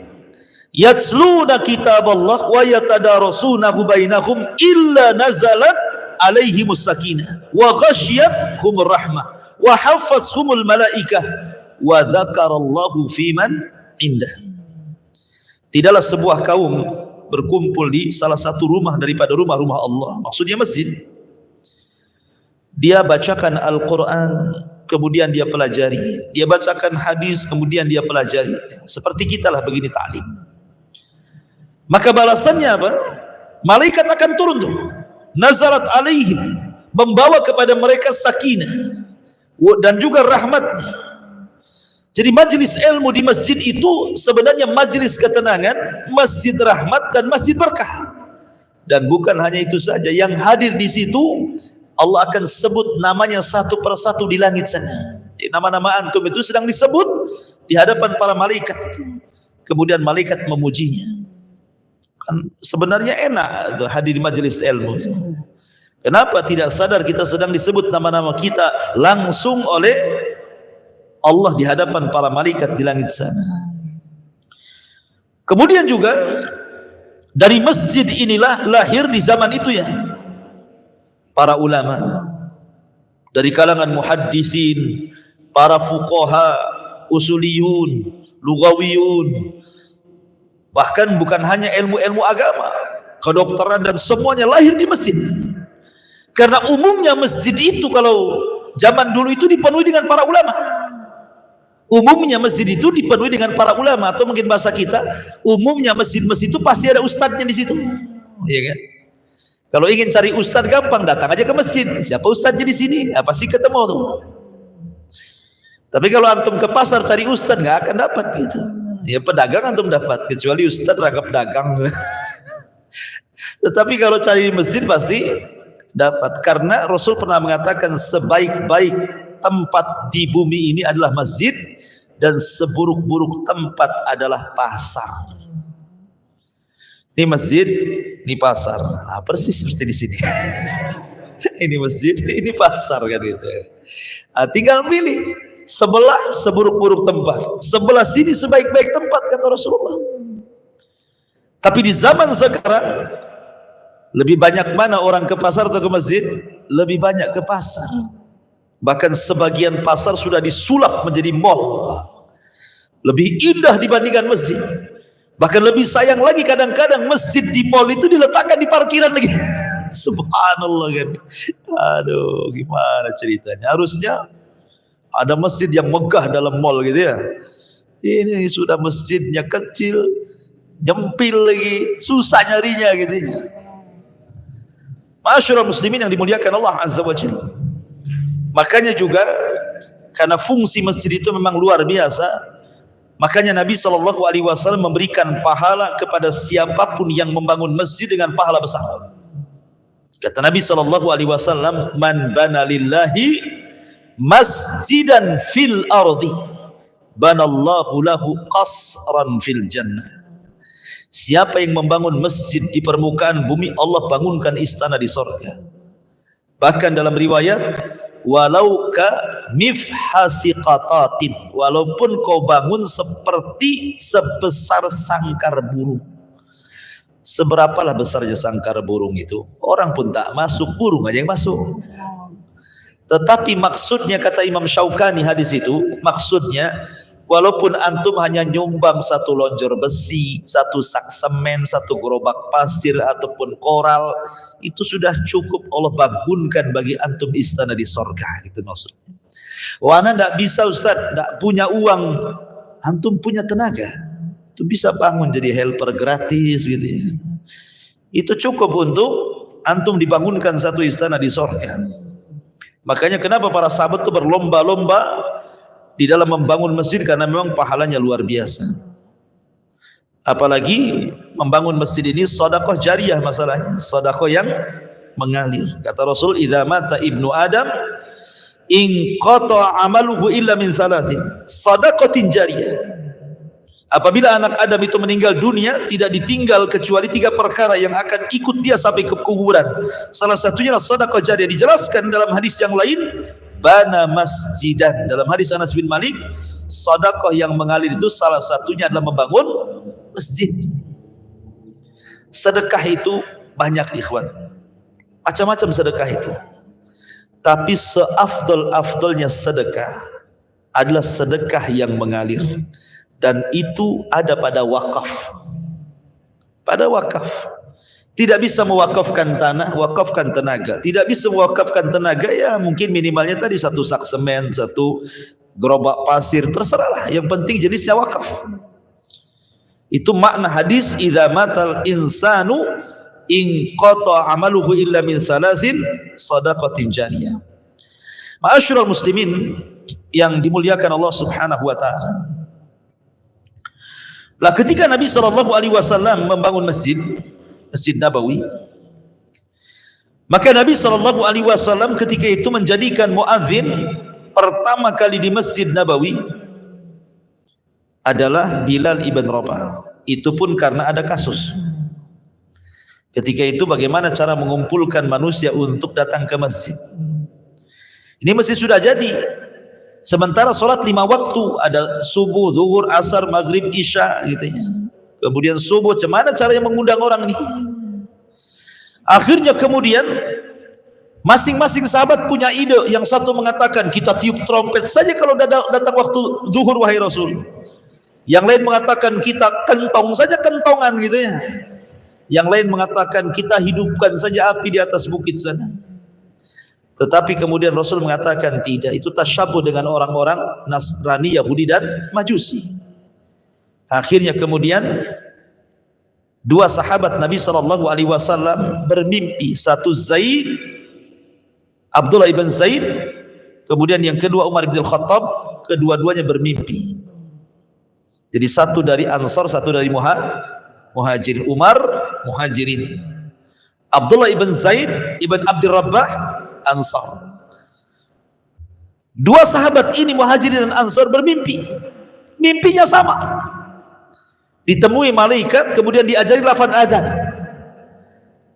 Speaker 1: yatsluna kitaballah wa yatadarasunahu bainahum illa nazalat alaihimus sakinah wa ghasyiyatuhumur rahmah wa hafathumul malaikah wa dzakarallahu fiman indah. Tidaklah sebuah kaum berkumpul di salah satu rumah daripada rumah-rumah Allah, maksudnya masjid. Dia bacakan Al-Quran, kemudian dia pelajari. Dia bacakan hadis, kemudian dia pelajari. Seperti kita lah begini ta'lim. Maka balasannya apa? Malaikat akan turun tuh. Nazalat alaihim, membawa kepada mereka sakinah dan juga rahmatnya. Jadi majlis ilmu di masjid itu sebenarnya majlis ketenangan, masjid rahmat dan masjid berkah. Dan bukan hanya itu saja, yang hadir di situ Allah akan sebut namanya satu persatu di langit sana. Nama-nama antum itu sedang disebut di hadapan para malaikat itu. Kemudian malaikat memujinya. Kan sebenarnya enak hadir di majelis ilmu itu. Kenapa tidak sadar kita sedang disebut nama-nama kita langsung oleh Allah di hadapan para malaikat di langit sana. Kemudian juga dari masjid inilah lahir di zaman itu ya para ulama dari kalangan muhaddisin, para fuqaha, usuliyun, lugawiyun, bahkan bukan hanya ilmu-ilmu agama, kedokteran dan semuanya lahir di masjid. Karena umumnya masjid itu kalau zaman dulu itu dipenuhi dengan para ulama. Umumnya masjid itu dipenuhi dengan para ulama, atau mungkin bahasa kita, umumnya masjid-masjid itu pasti ada ustadznya di situ. Iya kan? Kalau ingin cari ustadz gampang, datang aja ke masjid. Siapa ustadznya di sini? Ya, pasti ketemu tuh. Tapi kalau antum ke pasar cari ustadz nggak akan dapat gitu. Ya pedagang antum dapat, kecuali ustadz rangkap dagang. Tetapi kalau cari di masjid pasti dapat, karena Rasul pernah mengatakan sebaik-baik tempat di bumi ini adalah masjid, dan seburuk-buruk tempat adalah pasar. Ini masjid, ini pasar. Nah, persis seperti di sini. Ini masjid, ini pasar kan gitu. Nah, tinggal pilih. Sebelah seburuk-buruk tempat, sebelah sini sebaik-baik tempat, kata Rasulullah. Tapi di zaman sekarang, lebih banyak mana orang ke pasar atau ke masjid? Lebih banyak ke pasar. Bahkan sebagian pasar sudah disulap menjadi mall, lebih indah dibandingkan masjid. Bahkan lebih sayang lagi, kadang-kadang masjid di mall itu diletakkan di parkiran lagi. Subhanallah kan. Aduh, gimana ceritanya? Harusnya ada masjid yang megah dalam mall gitu ya. Ini sudah masjidnya kecil, nyempil lagi, susah nyarinya gitu ya. Ma'asyiral muslimin yang dimuliakan Allah Azza wa Jalla. Makanya juga karena fungsi masjid itu memang luar biasa, makanya Nabi SAW memberikan pahala kepada siapapun yang membangun masjid dengan pahala besar. Kata Nabi SAW, man bana lillahi masjidan fil ardi banallahu lahu qasran fil jannah. Siapa yang membangun masjid di permukaan bumi, Allah bangunkan istana di surga. Bahkan dalam riwayat, walau ka mifhasi qatatin, walaupun kau bangun seperti sebesar sangkar burung. Seberapalah besarnya sangkar burung itu? Orang pun tak masuk, burung aja yang masuk. Tetapi maksudnya, kata Imam Syaukani hadis itu, maksudnya walaupun antum hanya nyumbang satu lonjor besi, satu sak semen, satu gerobak pasir ataupun koral, itu sudah cukup Allah bangunkan bagi antum istana di sorga, gitu maksudnya. Wah, anda tidak bisa Ustaz, tidak punya uang, antum punya tenaga, itu bisa bangun jadi helper gratis gitu ya. Itu cukup untuk antum dibangunkan satu istana di sorga. Makanya kenapa para sahabat itu berlomba-lomba di dalam membangun masjid, karena memang pahalanya luar biasa. Apalagi membangun masjid ini sedekah jariyah masalahnya, sedekah yang mengalir. Kata Rasul, idza mata ibnu Adam in qata amaluhu illa min thalathin sadaqatin jariyah. Apabila anak Adam itu meninggal dunia, tidak ditinggal kecuali 3 perkara yang akan ikut dia sampai ke kuburan. Salah satunya adalah sedekah jariyah. Dijelaskan dalam hadis yang lain, bana masjidan. Dalam hadis Anas bin Malik, sedekah yang mengalir itu salah satunya adalah membangun masjid. Sedekah itu banyak ikhwan, macam-macam sedekah itu. Tapi seafdol-afdolnya sedekah adalah sedekah yang mengalir. Dan itu ada pada wakaf. Pada wakaf. Tidak bisa mewakafkan tanah, wakafkan tenaga. Tidak bisa mewakafkan tenaga, ya mungkin minimalnya tadi 1 sak semen, 1 gerobak pasir, terserahlah. Yang penting jenisnya wakaf. Itu makna hadis, idza matal insanu in qata amaluhu illa min thalathin sadaqatin jariyah. Ma'asyiral muslimin yang dimuliakan Allah Subhanahu wa taala. Lah ketika Nabi SAW membangun Masjid Nabawi, maka Nabi SAW ketika itu menjadikan muadzin pertama kali di Masjid Nabawi adalah Bilal ibn Rabah. Itu pun karena ada kasus. Ketika itu bagaimana cara mengumpulkan manusia untuk datang ke masjid. Ini masjid sudah jadi. Sementara sholat 5 waktu, ada subuh, zuhur, asar, maghrib, isya gitu ya. Kemudian subuh, bagaimana caranya mengundang orang ini? Akhirnya kemudian masing-masing sahabat punya ide. Yang satu mengatakan kita tiup trompet saja kalau datang waktu zuhur wahai Rasul. Yang lain mengatakan kita kentong saja, kentongan gitu ya. Yang lain mengatakan kita hidupkan saja api di atas bukit sana. Tetapi kemudian Rasul mengatakan tidak, itu tasyabuh dengan orang-orang Nasrani, Yahudi dan Majusi. Akhirnya kemudian dua sahabat Nabi SAW bermimpi, satu Zaid, Abdullah ibn Zaid, kemudian yang kedua Umar bin Khattab, kedua-duanya bermimpi. Jadi satu dari Ansar, satu dari Muhajirin. Umar Muhajirin, Abdullah ibn Zaid ibn Abdul Rabbah Ansar. Dua sahabat ini Muhajirin dan Ansar bermimpi, mimpinya sama. Ditemui malaikat, kemudian diajari lafaz azan.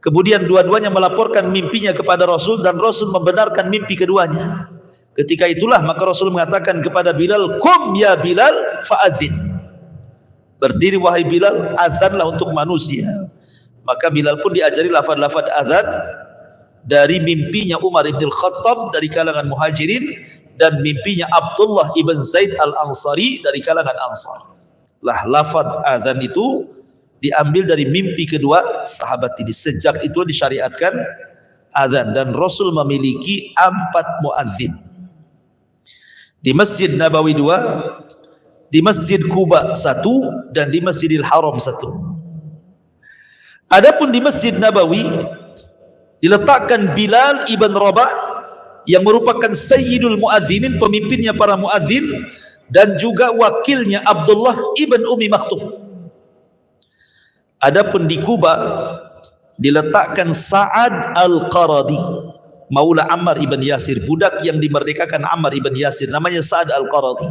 Speaker 1: Kemudian dua-duanya melaporkan mimpinya kepada Rasul dan Rasul membenarkan mimpi keduanya. Ketika itulah maka Rasul mengatakan kepada Bilal, "Qum ya Bilal fa'adzin." Berdiri wahai Bilal, azanlah untuk manusia. Maka Bilal pun diajari lafaz-lafaz azan dari mimpinya Umar ibn Khattab dari kalangan Muhajirin dan mimpinya Abdullah ibn Zaid al-Ansari dari kalangan Ansar. Lah lafaz azan itu diambil dari mimpi kedua sahabat ini. Sejak itu disyariatkan azan dan Rasul memiliki 4 muadzin. Di Masjid Nabawi 2, di Masjid Quba 1 dan di Masjidil Haram 1. Adapun di Masjid Nabawi diletakkan Bilal ibn Rabah yang merupakan Sayyidul Muadzinin, pemimpinnya para muadzin, dan juga wakilnya Abdullah ibn Ummi Maktum. Adapun di Kuba diletakkan Sa'ad al-Qaradi, maula Ammar ibn Yasir, budak yang dimerdekakan Ammar ibn Yasir, namanya Sa'ad al-Qaradi.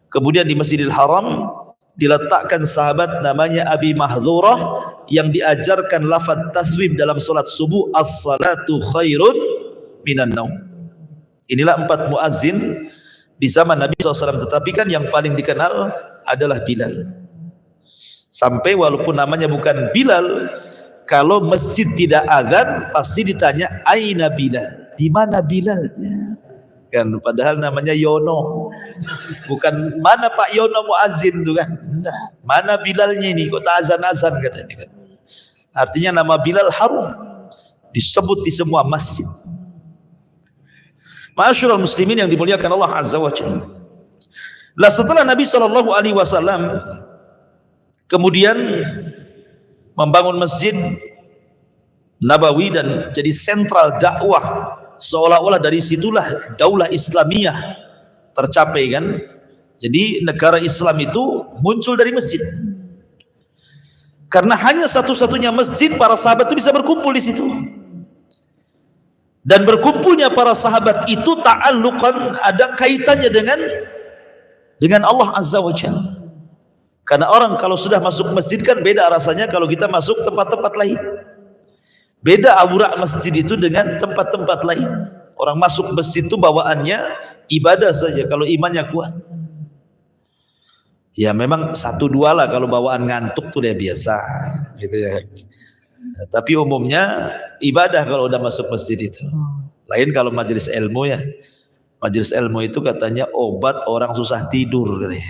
Speaker 1: Kemudian di Masjidil Haram diletakkan sahabat namanya Abi Mahdhurah yang diajarkan lafaz taswib dalam solat subuh, as-salatu khairun minan naum. Inilah 4 muazzin di zaman Nabi SAW, tetapi kan yang paling dikenal adalah Bilal. Sampai walaupun namanya bukan Bilal, kalau masjid tidak azan pasti ditanya aina Bilal, di mana Bilalnya? Kan padahal namanya Yono, bukan mana Pak Yono muazzin tuh kan. Nah, mana Bilalnya ini kok tak azan-azan katanya kan. Artinya nama Bilal harum disebut di semua masjid. Ma'asyiral muslimin yang dimuliakan Allah Azza wa Jalla. Lah setelah Nabi SAW kemudian membangun Masjid Nabawi dan jadi sentral dakwah, seolah-olah dari situlah daulah Islamiyah tercapai kan. Jadi negara Islam itu muncul dari masjid. Karena hanya satu-satunya masjid para sahabat itu bisa berkumpul di situ. Dan berkumpulnya para sahabat itu ta'alluqan, ada kaitannya dengan Allah Azza wa Jalla. Karena orang kalau sudah masuk masjid kan beda rasanya kalau kita masuk tempat-tempat lain. Beda aura masjid itu dengan tempat-tempat lain. Orang masuk masjid itu bawaannya ibadah saja kalau imannya kuat. Ya memang 1-2 lah kalau bawaan ngantuk tuh dia biasa gitu ya. Tapi umumnya ibadah kalau udah masuk masjid itu. Lain kalau majelis ilmu ya. Majelis ilmu itu katanya obat orang susah tidur katanya.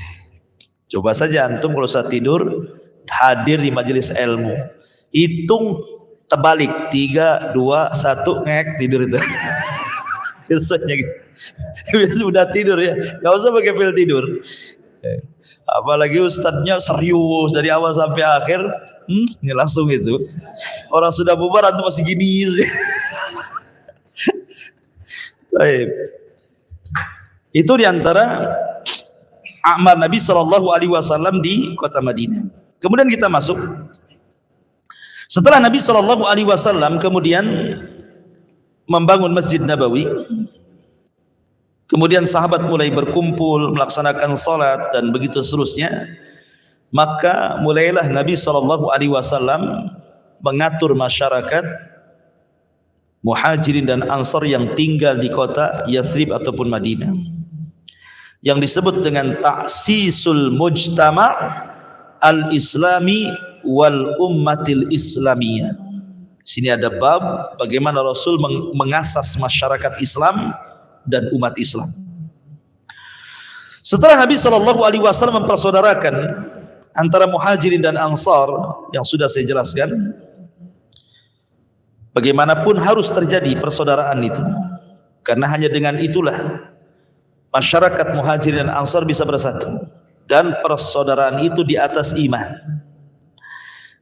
Speaker 1: Coba saja antum kalau susah tidur hadir di majelis ilmu. Hitung terbalik 3, 2, 1 ngek tidur itu. Biasanya gitu. Biasa udah tidur ya. Enggak usah pakai pil tidur. Apalagi ustadznya serius dari awal sampai akhir, ini langsung itu. Orang sudah bubar antum masih gini. Baik. Itu diantara amal Nabi SAW di kota Madinah. Kemudian kita masuk. Setelah Nabi SAW kemudian membangun Masjid Nabawi, kemudian sahabat mulai berkumpul melaksanakan salat dan begitu seterusnya, maka mulailah Nabi SAW mengatur masyarakat Muhajirin dan Ansar yang tinggal di kota Yathrib ataupun Madinah, yang disebut dengan ta'sisul mujtama' al-islami wal ummatil islamiyah. Sini ada bab bagaimana Rasul mengasas masyarakat Islam dan umat Islam. Setelah Nabi SAW mempersaudarakan antara Muhajirin dan Ansar yang sudah saya jelaskan, Bagaimanapun harus terjadi persaudaraan itu, karena hanya dengan itulah masyarakat Muhajirin dan Ansar bisa bersatu, dan persaudaraan itu di atas iman.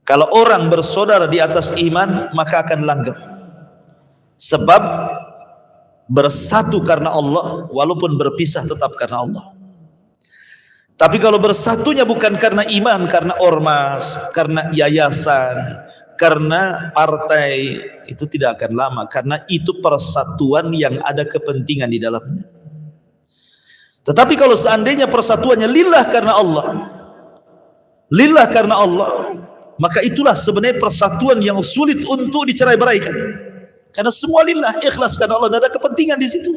Speaker 1: Kalau orang bersaudara di atas iman, maka akan langgeng, sebab bersatu karena Allah, walaupun berpisah tetap karena Allah. Tapi kalau bersatunya bukan karena iman, karena ormas, karena yayasan, karena partai, itu tidak akan lama, karena itu persatuan yang ada kepentingan di dalamnya. Tetapi kalau seandainya persatuannya lillah karena Allah, lillah karena Allah, maka itulah sebenarnya persatuan yang sulit untuk dicerai-beraikan, karena semua lillah, ikhlas karena Allah, tidak ada kepentingan di situ.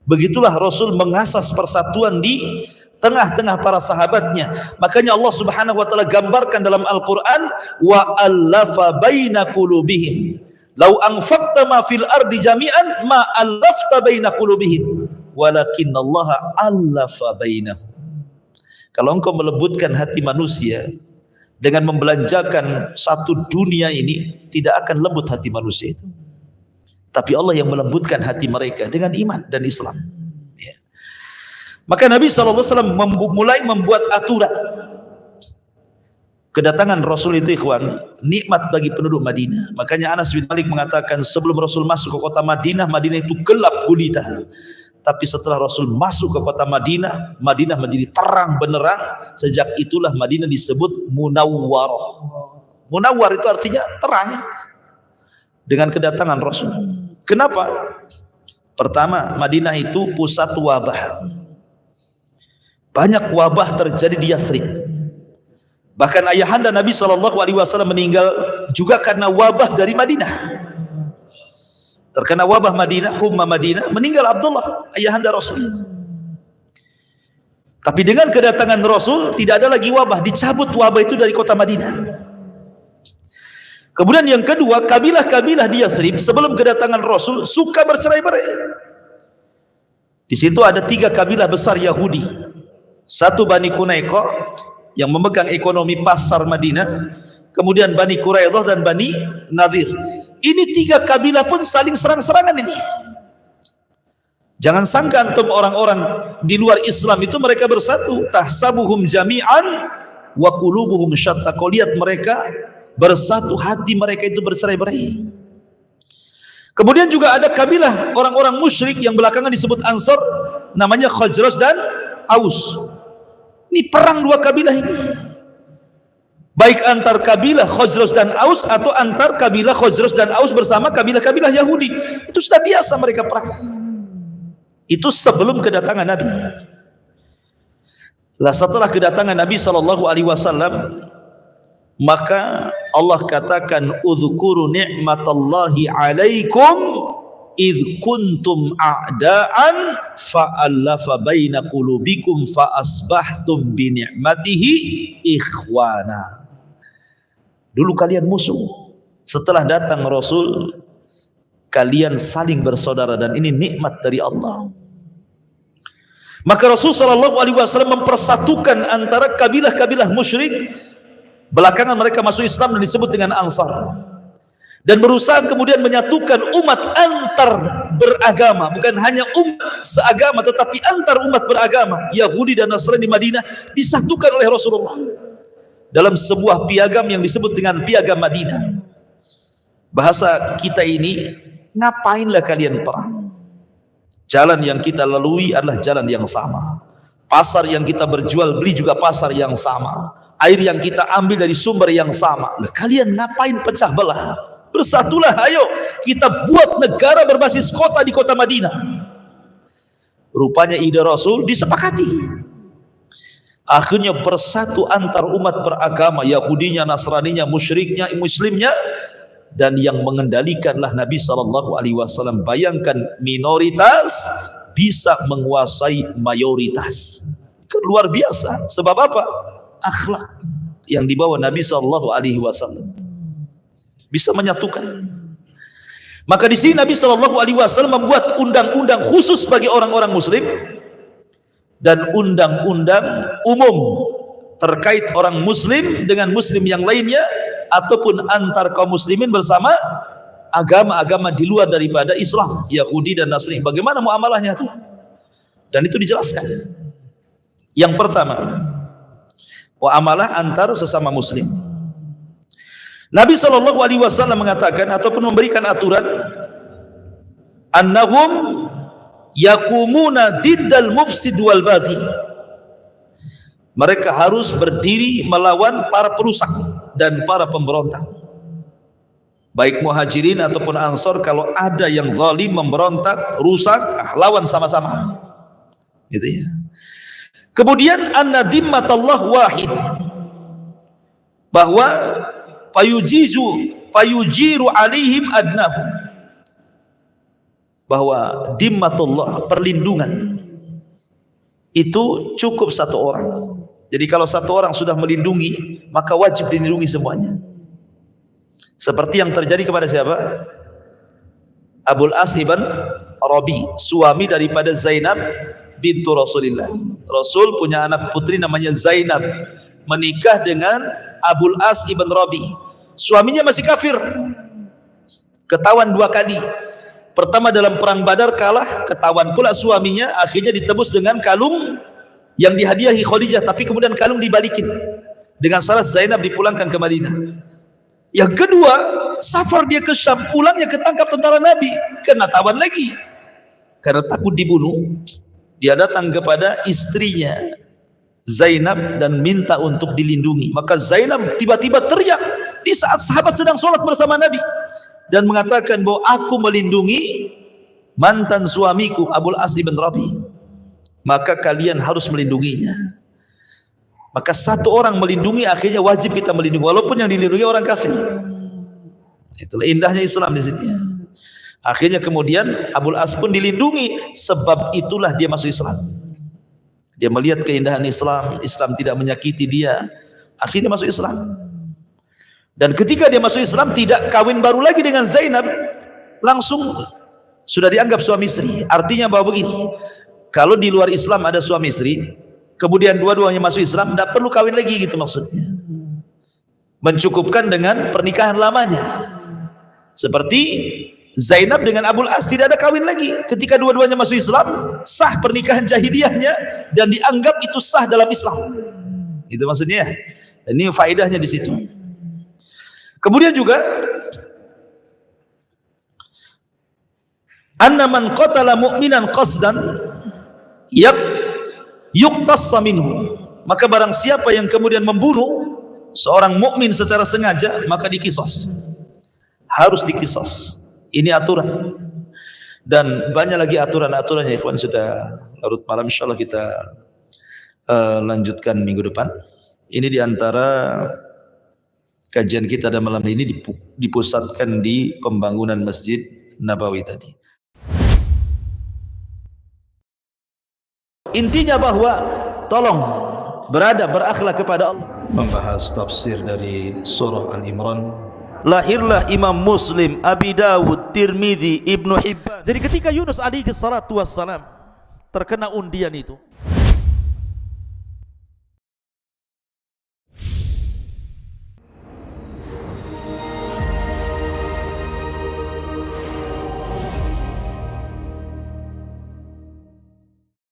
Speaker 1: Begitulah Rasul mengasas persatuan di tengah-tengah para sahabatnya. Makanya Allah Subhanahu wa taala gambarkan dalam Al-Qur'an, wa allafa baina qulubihim law anfaqta ma fil ardi jami'an ma allafta baina qulubihim walakinallaha allafa bainahum. Kalau engkau melembutkan hati manusia dengan membelanjakan satu dunia ini, tidak akan lembut hati manusia itu. Tapi Allah yang melembutkan hati mereka dengan iman dan Islam. Maka Nabi SAW mulai membuat aturan. Kedatangan Rasul itu ikhwan, nikmat bagi penduduk Madinah. Makanya Anas bin Malik mengatakan, sebelum Rasul masuk ke kota Madinah, Madinah itu gelap gulita. Tapi setelah Rasul masuk ke kota Madinah, Madinah menjadi terang benderang. Sejak itulah Madinah disebut Munawwar. Munawwar itu artinya terang dengan kedatangan Rasul. Kenapa? Pertama, Madinah itu pusat wabah. Banyak wabah terjadi di Yathrib. Bahkan ayahanda Nabi SAW meninggal juga karena wabah dari Madinah. Terkena wabah Madinah, humma Madinah, meninggal Abdullah, ayahanda Rasul. Tapi dengan kedatangan Rasul, tidak ada lagi wabah, dicabut wabah itu dari kota Madinah. Kemudian yang kedua, kabilah-kabilah di Yathrib sebelum kedatangan Rasul suka bercerai-berai. Di situ ada 3 kabilah besar Yahudi. Satu Bani Qunaiqah yang memegang ekonomi pasar Madinah, kemudian Bani Quraidah dan Bani Nadir. Ini 3 kabilah pun saling serang-serangan ini. Jangan sangka antum orang-orang di luar Islam itu mereka bersatu. Tahsabuhum jami'an wa qulubuhum syatta. Kau lihat mereka bersatu, hati mereka itu bercerai-berai. Kemudian juga ada kabilah orang-orang musyrik yang belakangan disebut Ansar, namanya Khazraj dan Aus. Ini perang 2 kabilah ini, baik antar kabilah Khazraj dan Aus atau antar kabilah Khazraj dan Aus bersama kabilah-kabilah Yahudi. Itu sudah biasa mereka perang. Itu sebelum kedatangan Nabi. Lah setelah kedatangan Nabi SAW, maka Allah katakan, udzkuru ni'matallahi alaikum idh kuntum a'da'an fa'allafa baina qulubikum fa'asbahtum bi ni'matihi ikhwana. Dulu kalian musuh, setelah datang Rasul kalian saling bersaudara, dan ini nikmat dari Allah. Maka Rasul SAW mempersatukan antara kabilah-kabilah musyrik. Belakangan mereka masuk Islam dan disebut dengan Ansar, dan berusaha kemudian menyatukan umat antar beragama, bukan hanya umat seagama tetapi antar umat beragama. Yahudi dan Nasrani di Madinah disatukan oleh Rasulullah dalam sebuah piagam yang disebut dengan piagam Madinah. Bahasa kita ini, ngapainlah kalian perang? Jalan yang kita lalui adalah jalan yang sama. Pasar yang kita berjual beli juga pasar yang sama. Air yang kita ambil dari sumber yang sama. Lah kalian ngapain pecah belah? Bersatulah, ayo kita buat negara berbasis kota di kota Madinah. Rupanya ide Rasul disepakati. Akhirnya bersatu antar umat beragama, Yahudinya, Nasraninya, musyriknya, muslimnya, dan yang mengendalikanlah Nabi SAW. Bayangkan minoritas bisa menguasai mayoritas. Luar biasa. Sebab apa? Akhlak yang dibawa Nabi SAW bisa menyatukan. Maka di sini Nabi SAW membuat undang-undang khusus bagi orang-orang muslim dan undang-undang umum terkait orang muslim dengan muslim yang lainnya, ataupun antar kaum muslimin bersama agama-agama di luar daripada Islam, Yahudi dan Nasrani. Bagaimana muamalahnya itu? Dan itu dijelaskan. Yang pertama, muamalah antar sesama muslim. Nabi SAW mengatakan ataupun memberikan aturan, annahum yakumuna diddal mufsid wal baghi. Mereka harus berdiri melawan para perusak dan para pemberontak. Baik muhajirin ataupun ansor, kalau ada yang zalim, memberontak, rusak, lawan sama-sama. Gitu ya. Kemudian anna dimmatallah wahid, bahwa fayujiru alaihim adnahum, bahwa dimmatullah, perlindungan itu cukup satu orang. Jadi kalau satu orang sudah melindungi, maka wajib dilindungi semuanya. Seperti yang terjadi kepada siapa? Abul As ibn Rabi, suami daripada Zainab bintu Rasulullah. Rasul punya anak putri namanya Zainab, menikah dengan Abul As ibn Rabi. Suaminya masih kafir, ketahuan 2 kali. Pertama dalam perang Badar kalah, ketahuan pula suaminya, akhirnya ditebus dengan kalung yang dihadiahi Khadijah, tapi kemudian kalung dibalikin dengan syarat Zainab dipulangkan ke Madinah. Yang kedua, safar dia ke Syam, pulangnya ketangkap tentara Nabi, kena tawan lagi. Karena takut dibunuh, dia datang kepada istrinya Zainab dan minta untuk dilindungi. Maka Zainab tiba-tiba teriak di saat sahabat sedang sholat bersama Nabi dan mengatakan bahwa aku melindungi mantan suamiku Abul As ibn Rabi, maka kalian harus melindunginya. Maka satu orang melindungi, akhirnya wajib kita melindungi walaupun yang dilindungi orang kafir. Itulah indahnya Islam di sini. Akhirnya kemudian Abul As pun dilindungi, sebab itulah dia masuk Islam. Dia melihat keindahan Islam, Islam tidak menyakiti dia, akhirnya masuk Islam. Dan ketika dia masuk Islam, tidak kawin baru lagi dengan Zainab, langsung sudah dianggap suami istri. Artinya bahwa begini, kalau di luar Islam ada suami istri, kemudian dua-duanya masuk Islam, tidak perlu kawin lagi, gitu maksudnya. Mencukupkan dengan pernikahan lamanya. Seperti Zainab dengan Abul As, tidak ada kawin lagi. Ketika dua-duanya masuk Islam, sah pernikahan jahiliyahnya dan dianggap itu sah dalam Islam. Itu maksudnya. Ini faedahnya di situ. Kemudian juga anna man qatala mu'minan qasdan yuqtassa minhu, maka barang siapa yang kemudian membunuh seorang mukmin secara sengaja, maka dikisos, harus dikisos. Ini aturan, dan banyak lagi aturan-aturan ya ikhwan. Sudah larut malam, insyaallah kita lanjutkan minggu depan. Ini diantara kajian kita pada malam ini dipusatkan di pembangunan Masjid Nabawi tadi. Intinya bahwa tolong berakhlak kepada Allah. Membahas tafsir dari surah Al-Imran. Lahirlah Imam Muslim, Abi Dawud, Tirmidzi, Ibnu Hibban. Jadi ketika Yunus alaihi salatu wassalam terkena undian itu,